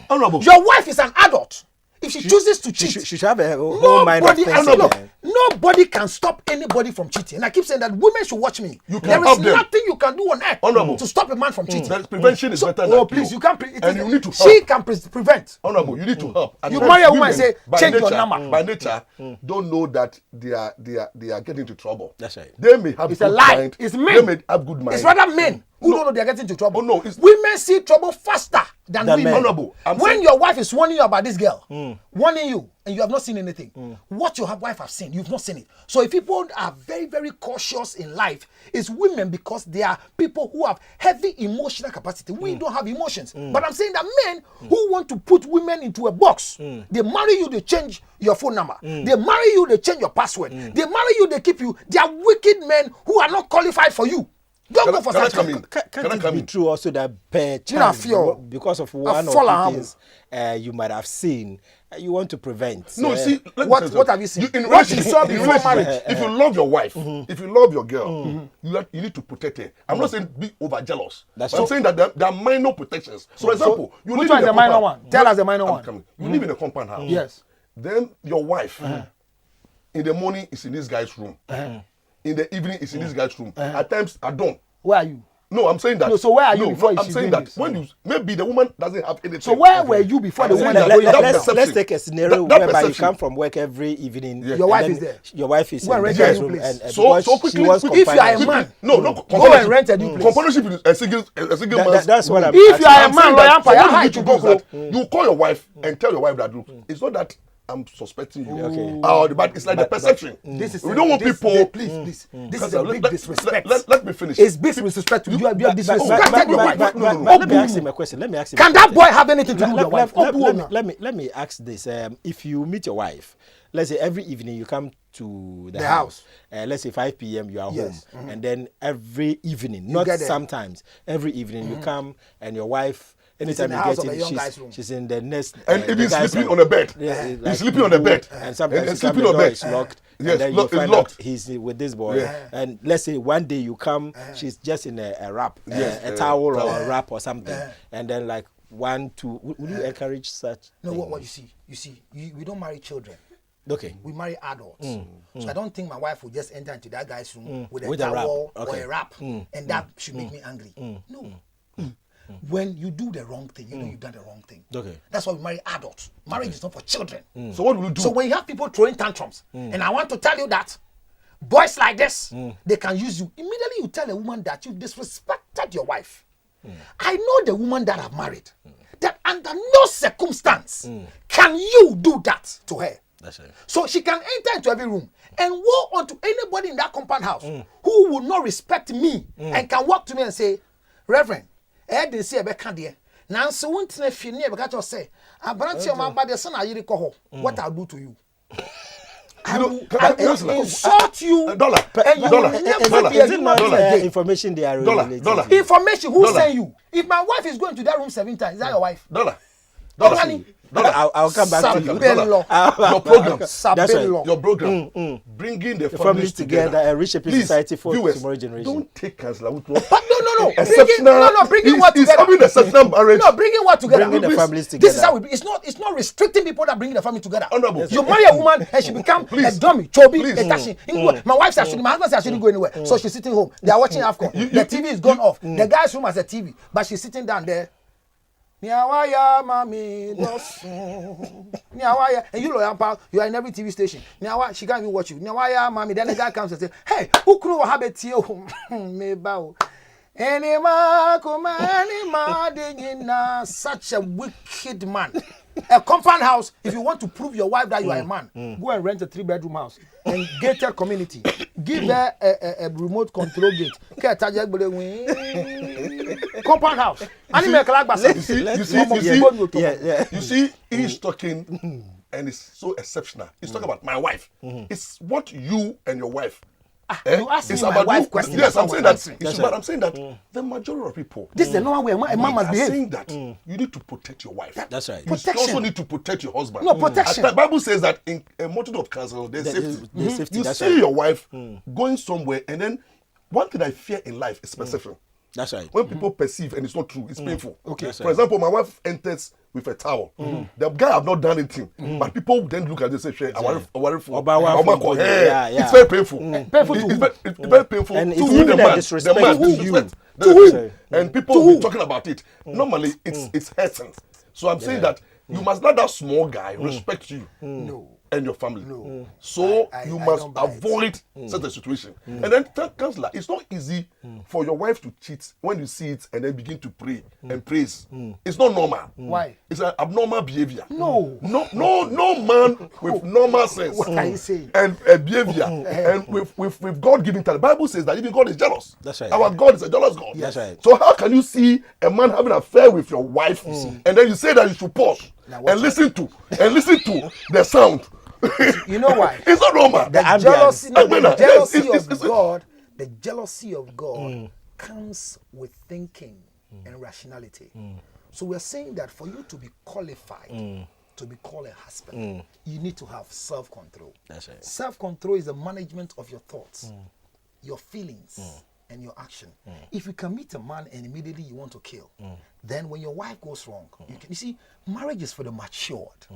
Honorable. Your wife is an adult. if she chooses to cheat, she should have a whole mind of thinking. Nobody can stop anybody from cheating. And I keep saying that women should watch me. There is nothing you can do on earth to stop a man from cheating. Prevention is better than oh, please, you can't. And you need to help. She can prevent. Honorable, you need to help. And you marry a woman and say, change nature, your number. By nature, don't know that they are getting into trouble. That's right. They may have It's good a lie. mind. It's men. They may have good mind. It's rather men who don't know they are getting into trouble. Oh, no, women see trouble faster than women. Honorable, when your wife is warning you about this girl, warning you, and you have not seen anything, what your wife has seen, you've not seen it. So if people are very, very cautious in life, it's women because they are people who have heavy emotional capacity. We don't have emotions. But I'm saying that men who want to put women into a box, they marry you, they change your phone number. They marry you, they change your password. They marry you, they keep you. They are wicked men who are not qualified for you. Don't go for such Can it be true also that per chance, because of one or two things you might have seen, you want to prevent? No, see, what have you seen? What you saw before marriage. If you love your wife, if you love your girl, you need to protect her. I'm not saying be over jealous. I'm saying that there are minor protections. For example, you live in the minor one? Tell us the minor one. You live in a compound house. Yes. Then your wife, in the morning, is in this guy's room. In the evening, is in this guy's room. At times, at dawn. Where are you? No, I'm saying that. No, so where are you before I'm saying that when you maybe the woman doesn't have anything. So where were you before the woman? Let's take a scenario whereby you come from work every evening. Your wife is there. Your wife is in the guy's room, and so quickly, if you are a man, go and rent a new place. Companionship is a single man. That's what I'm. If you are a man, you call your wife and tell your wife that look, it's not that I'm suspecting you. Okay. But it's like the perception. We don't want people. Please. This is a big disrespect. Let me finish. It's big disrespect to you. You have disrespected your wife. Let me ask him a question. Can that boy have anything to do with your wife? Let me ask this. If you meet your wife, let's say every evening you come to the house. Let's say 5 p.m. you are home, and then every evening, not sometimes, every evening you come and your wife. Anytime you get in, she's in the nest. And if he's sleeping on the bed, he's sleeping on the bed. And sometimes the door is locked. Yes, and then you find out he's with this boy. And let's say one day you come, she's just in a wrap, a towel or a wrap or something. And then like 1, 2, would you encourage such? No, what you see, we don't marry children. Okay. We marry adults. So I don't think my wife will just enter into that guy's room with a towel or a wrap, and that should make me angry. No. When you do the wrong thing, you know you've done the wrong thing. Okay. That's why we marry adults. Marriage is not for children. So what will you do? So when you have people throwing tantrums, and I want to tell you that boys like this, they can use you. Immediately you tell a woman that you disrespected your wife. I know the woman that I've married, that under no circumstance can you do that to her. That's right. So she can enter into every room and walk onto anybody in that compound house who will not respect me and can walk to me and say, Reverend, they say Rebecca dear. Nancy won't if you near Rebecca say, I branch your man by the son. I call what I'll do to you. I will insult you. Dollar. And you will never be a human being again. Information they are Dollar. Information. Who send you? If my wife is going to that room 7 times, is that your wife? Dollar. I'll come back to you. Your program. That's right. Your program. Bringing the families together and reshaping society for tomorrow generation. Don't take cancel. No. Bringing what together. It's having exceptional marriage. No, bringing what together. Bringing the families together. This is how it's not restricting people that bring the family together. Honorable. You marry a woman and she become a dummy, chobi, a tashi. My wife says my husband says I shouldn't go anywhere. So she's sitting home. They are watching AFCON. The TV is gone off. The guy's room has a TV, but she's sitting down there. Nyawaya mami dosu. Nyawaya, and you you are in every TV station. Nyawa, she can't even watch you. Nyawaya mami. Then the guy comes and says, "Hey, who could have it here? Me bow." Anima degina, such a wicked man. A compound house. If you want to prove your wife that you are a man, go and rent a 3-bedroom house and gated community. Give her a remote control gate. Compound house. You see, he's talking, and it's so exceptional. He's talking about my wife. It's what you and your wife. You ask me my wife question. Yes, I'm saying that. But I'm saying that the majority of people. This is the normal way a man must behave. Saying that you need to protect your wife. That's right. You also need to protect your husband. No, protection. The Bible says that in a multitude of counsel, there's safety. You see your wife going somewhere, and then one thing I fear in life is perception. That's right. When people perceive and it's not true, it's painful. Okay. For example, my wife enters with a towel. The guy have not done anything, but people then look at this and say, it's very painful. It's very painful. And to it's you, even the a man, disrespect the man, to you. disrespect. To who? And people will be talking about it. Normally, it's hurting. So I'm saying that you must let that small guy respect you. No. And your family. No. So I you must don't buy it. avoid such a situation. And then counselor, it's not easy for your wife to cheat when you see it and then begin to pray and praise. It's not normal. Why? It's an abnormal behavior. No. No man with normal sense. What are you saying? And behavior and with God given talent. The Bible says that even God is jealous. That's right. Our God is a jealous God. That's right. So how can you see a man having an affair with your wife and then you say that you should pause and listen to the sound? You know why? It's not normal. The jealousy, of God, the jealousy of God comes with thinking and rationality. So we're saying that for you to be qualified to be called a husband, you need to have self-control. That's right. Self-control is the management of your thoughts, your feelings, and your action. If you can meet a man and immediately you want to kill, then when your wife goes wrong, you see, marriage is for the matured.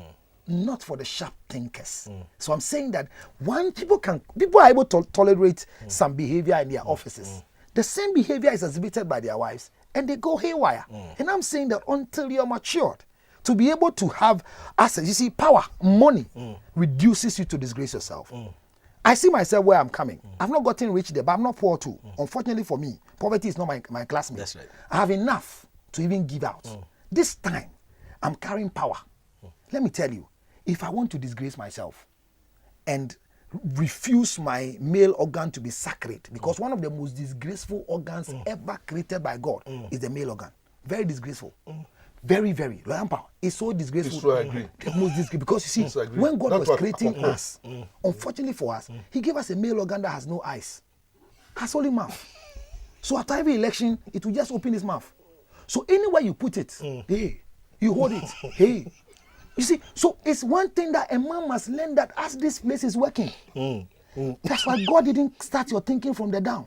Not for the sharp thinkers. So I'm saying that people are able to tolerate some behavior in their offices. The same behavior is exhibited by their wives, and they go haywire. And I'm saying that until you're matured, to be able to have assets, you see, power, money reduces you to disgrace yourself. I see myself where I'm coming. I've not gotten rich there, but I'm not poor too. Unfortunately for me, poverty is not my classmate. That's right. I have enough to even give out. This time, I'm carrying power. Let me tell you, if I want to disgrace myself and refuse my male organ to be sacred, because one of the most disgraceful organs ever created by God is the male organ. Very disgraceful. Very, very. It's so disgraceful. It's so I agree. The most disgraceful. Because you see, when God was creating us, unfortunately for us, He gave us a male organ that has no eyes, has only mouth. So after every election, it will just open its mouth. So anywhere you put it, hey, you hold it, hey. You see, so it's one thing that a man must learn, that as this place is working. That's why God didn't start your thinking from the down.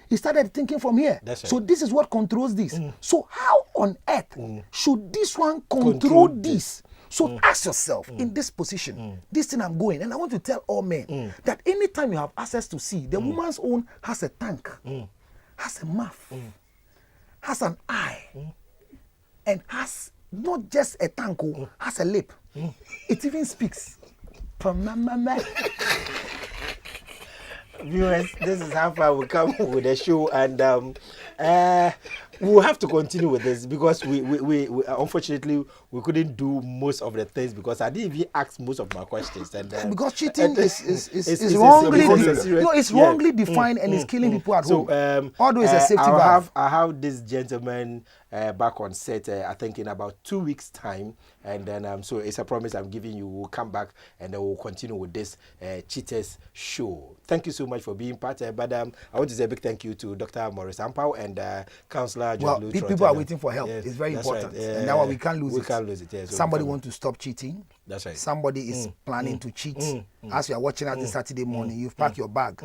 He started thinking from here. That's right. So this is what controls this. So how on earth should this one control this? So ask yourself, in this position, this thing I'm going, and I want to tell all men that anytime you have access to see, the woman's own has a tank, has a mouth, has an eye, and has not just a tank, has a lip. It even speaks. Viewers, this is how far we come with the show, and we'll have to continue with this because we unfortunately we couldn't do most of the things because I didn't even ask most of my questions, and because cheating is wrongly wrongly defined and is killing people at home. Although it's a safety valve. I have this gentleman back on set. I think in about 2 weeks' time, and then so it's a promise I'm giving you. We'll come back and then we'll continue with this Cheaters show. Thank you so much for being part. But I want to say a big thank you to Dr. Maurice Ampao and Councillor John Luttrell. People are waiting for help. Yes, it's very important, right. And that one we can't lose it. We can't lose it. Yeah, so somebody wants to stop cheating. That's right. Somebody is planning to cheat. As you are watching us this Saturday morning, you've packed your bag.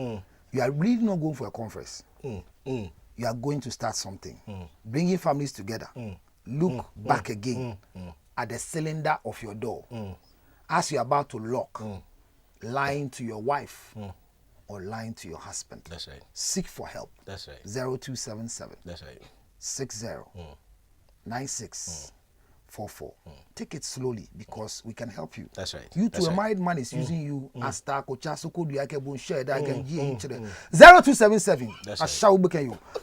You are really not going for a conference. You are going to start something. Bringing families together. Look back again at the cylinder of your door. As you're about to lock, lying to your wife or lying to your husband. That's right. Seek for help. That's right. 0277. That's right. 60 96 44. Take it slowly because we can help you. That's right. You to a married man is using you as Takochasuko Duakebun share that can G 0277. That's right.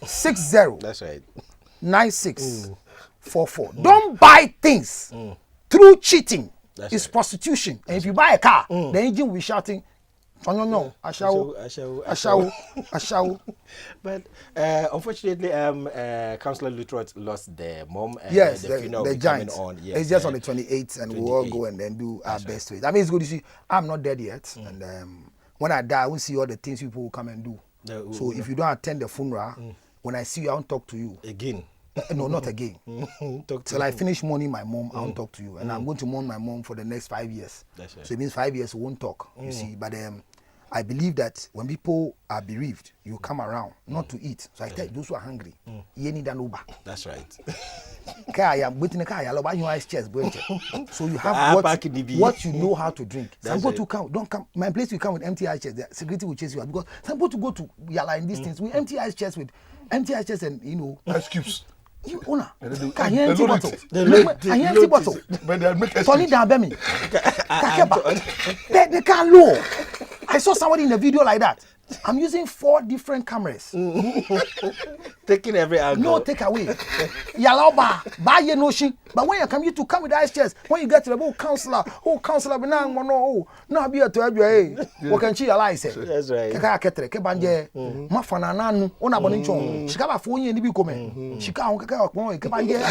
60 That's right. 96 44. Don't buy things through cheating. That's it's right. prostitution. And if you buy a car, the engine will be shouting, no, I shall. But unfortunately, Councillor Luttrell lost the mom. And yes, the giant. On. Yes, it's just on the 28th, and we'll all go and then do our best to it. I mean, it's good to see. I'm not dead yet, and when I die, I won't see all the things people will come and do. So if you don't attend the funeral, when I see you, I won't talk to you again. No, not again. Till I finish mourning my mom, I won't talk to you, and I'm going to mourn my mom for the next 5 years. That's right. So it means 5 years we won't talk. You see, but I believe that when people are bereaved, you come around not to eat. So I tell those who are hungry, you need an Uber. That's right. So you have what you know how to drink. Some people to come, don't come. My place will come with empty ice chest. The security will chase you out because some people to go to Yala in these things with empty ice chest and ice cubes. You owner, Can you empty bottle? empty bottle. But they make Tony Dambemi. They can't low. I saw somebody in a video like that. I'm using 4 different cameras. Taking every angle. No take away. Yalaba, buy your notion. But when you come, you to come with ice chest. When you get to the counselor, but now no be a to have your what can she allow? That's right. Kaka ketre, kebanje, mafana nanu, ona boninchon. She kaba phone and be coming. She can't kaka kebanje.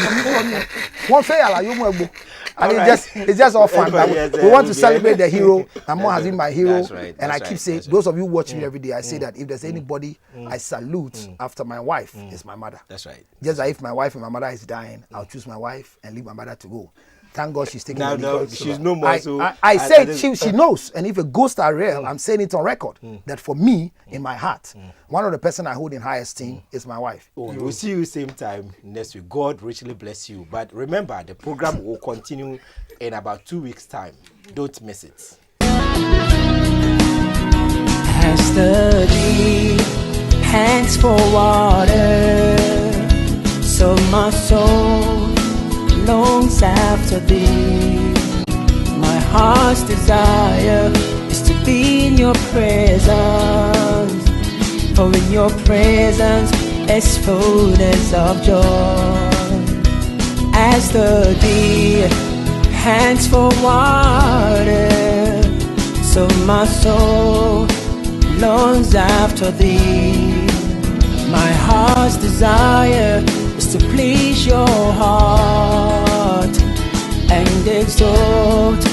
One fair like you move. I mean, it's just all fun. We want to celebrate the hero. I'm more has been my hero, and I keep saying those of you watching me every day, I say that if there's anybody I salute after my wife, it's my mother. That's right. Just like if my wife and my mother is dying, I'll choose my wife and leave my mother to go. Thank God she's taking no, she's no more. I say she knows, and if a ghost are real, I'm saying it on record that for me, in my heart, one of the person I hold in high esteem is my wife. We'll see you same time next week. God richly bless you. But remember, the program will continue in about 2 weeks' time. Don't miss it. As the deep hangs for water, so my soul longs after thee. My heart's desire is to be in your presence, for in your presence is fullness of joy. As the deep hangs for water, so my soul longs after thee. My heart's desire is to please your heart and exalt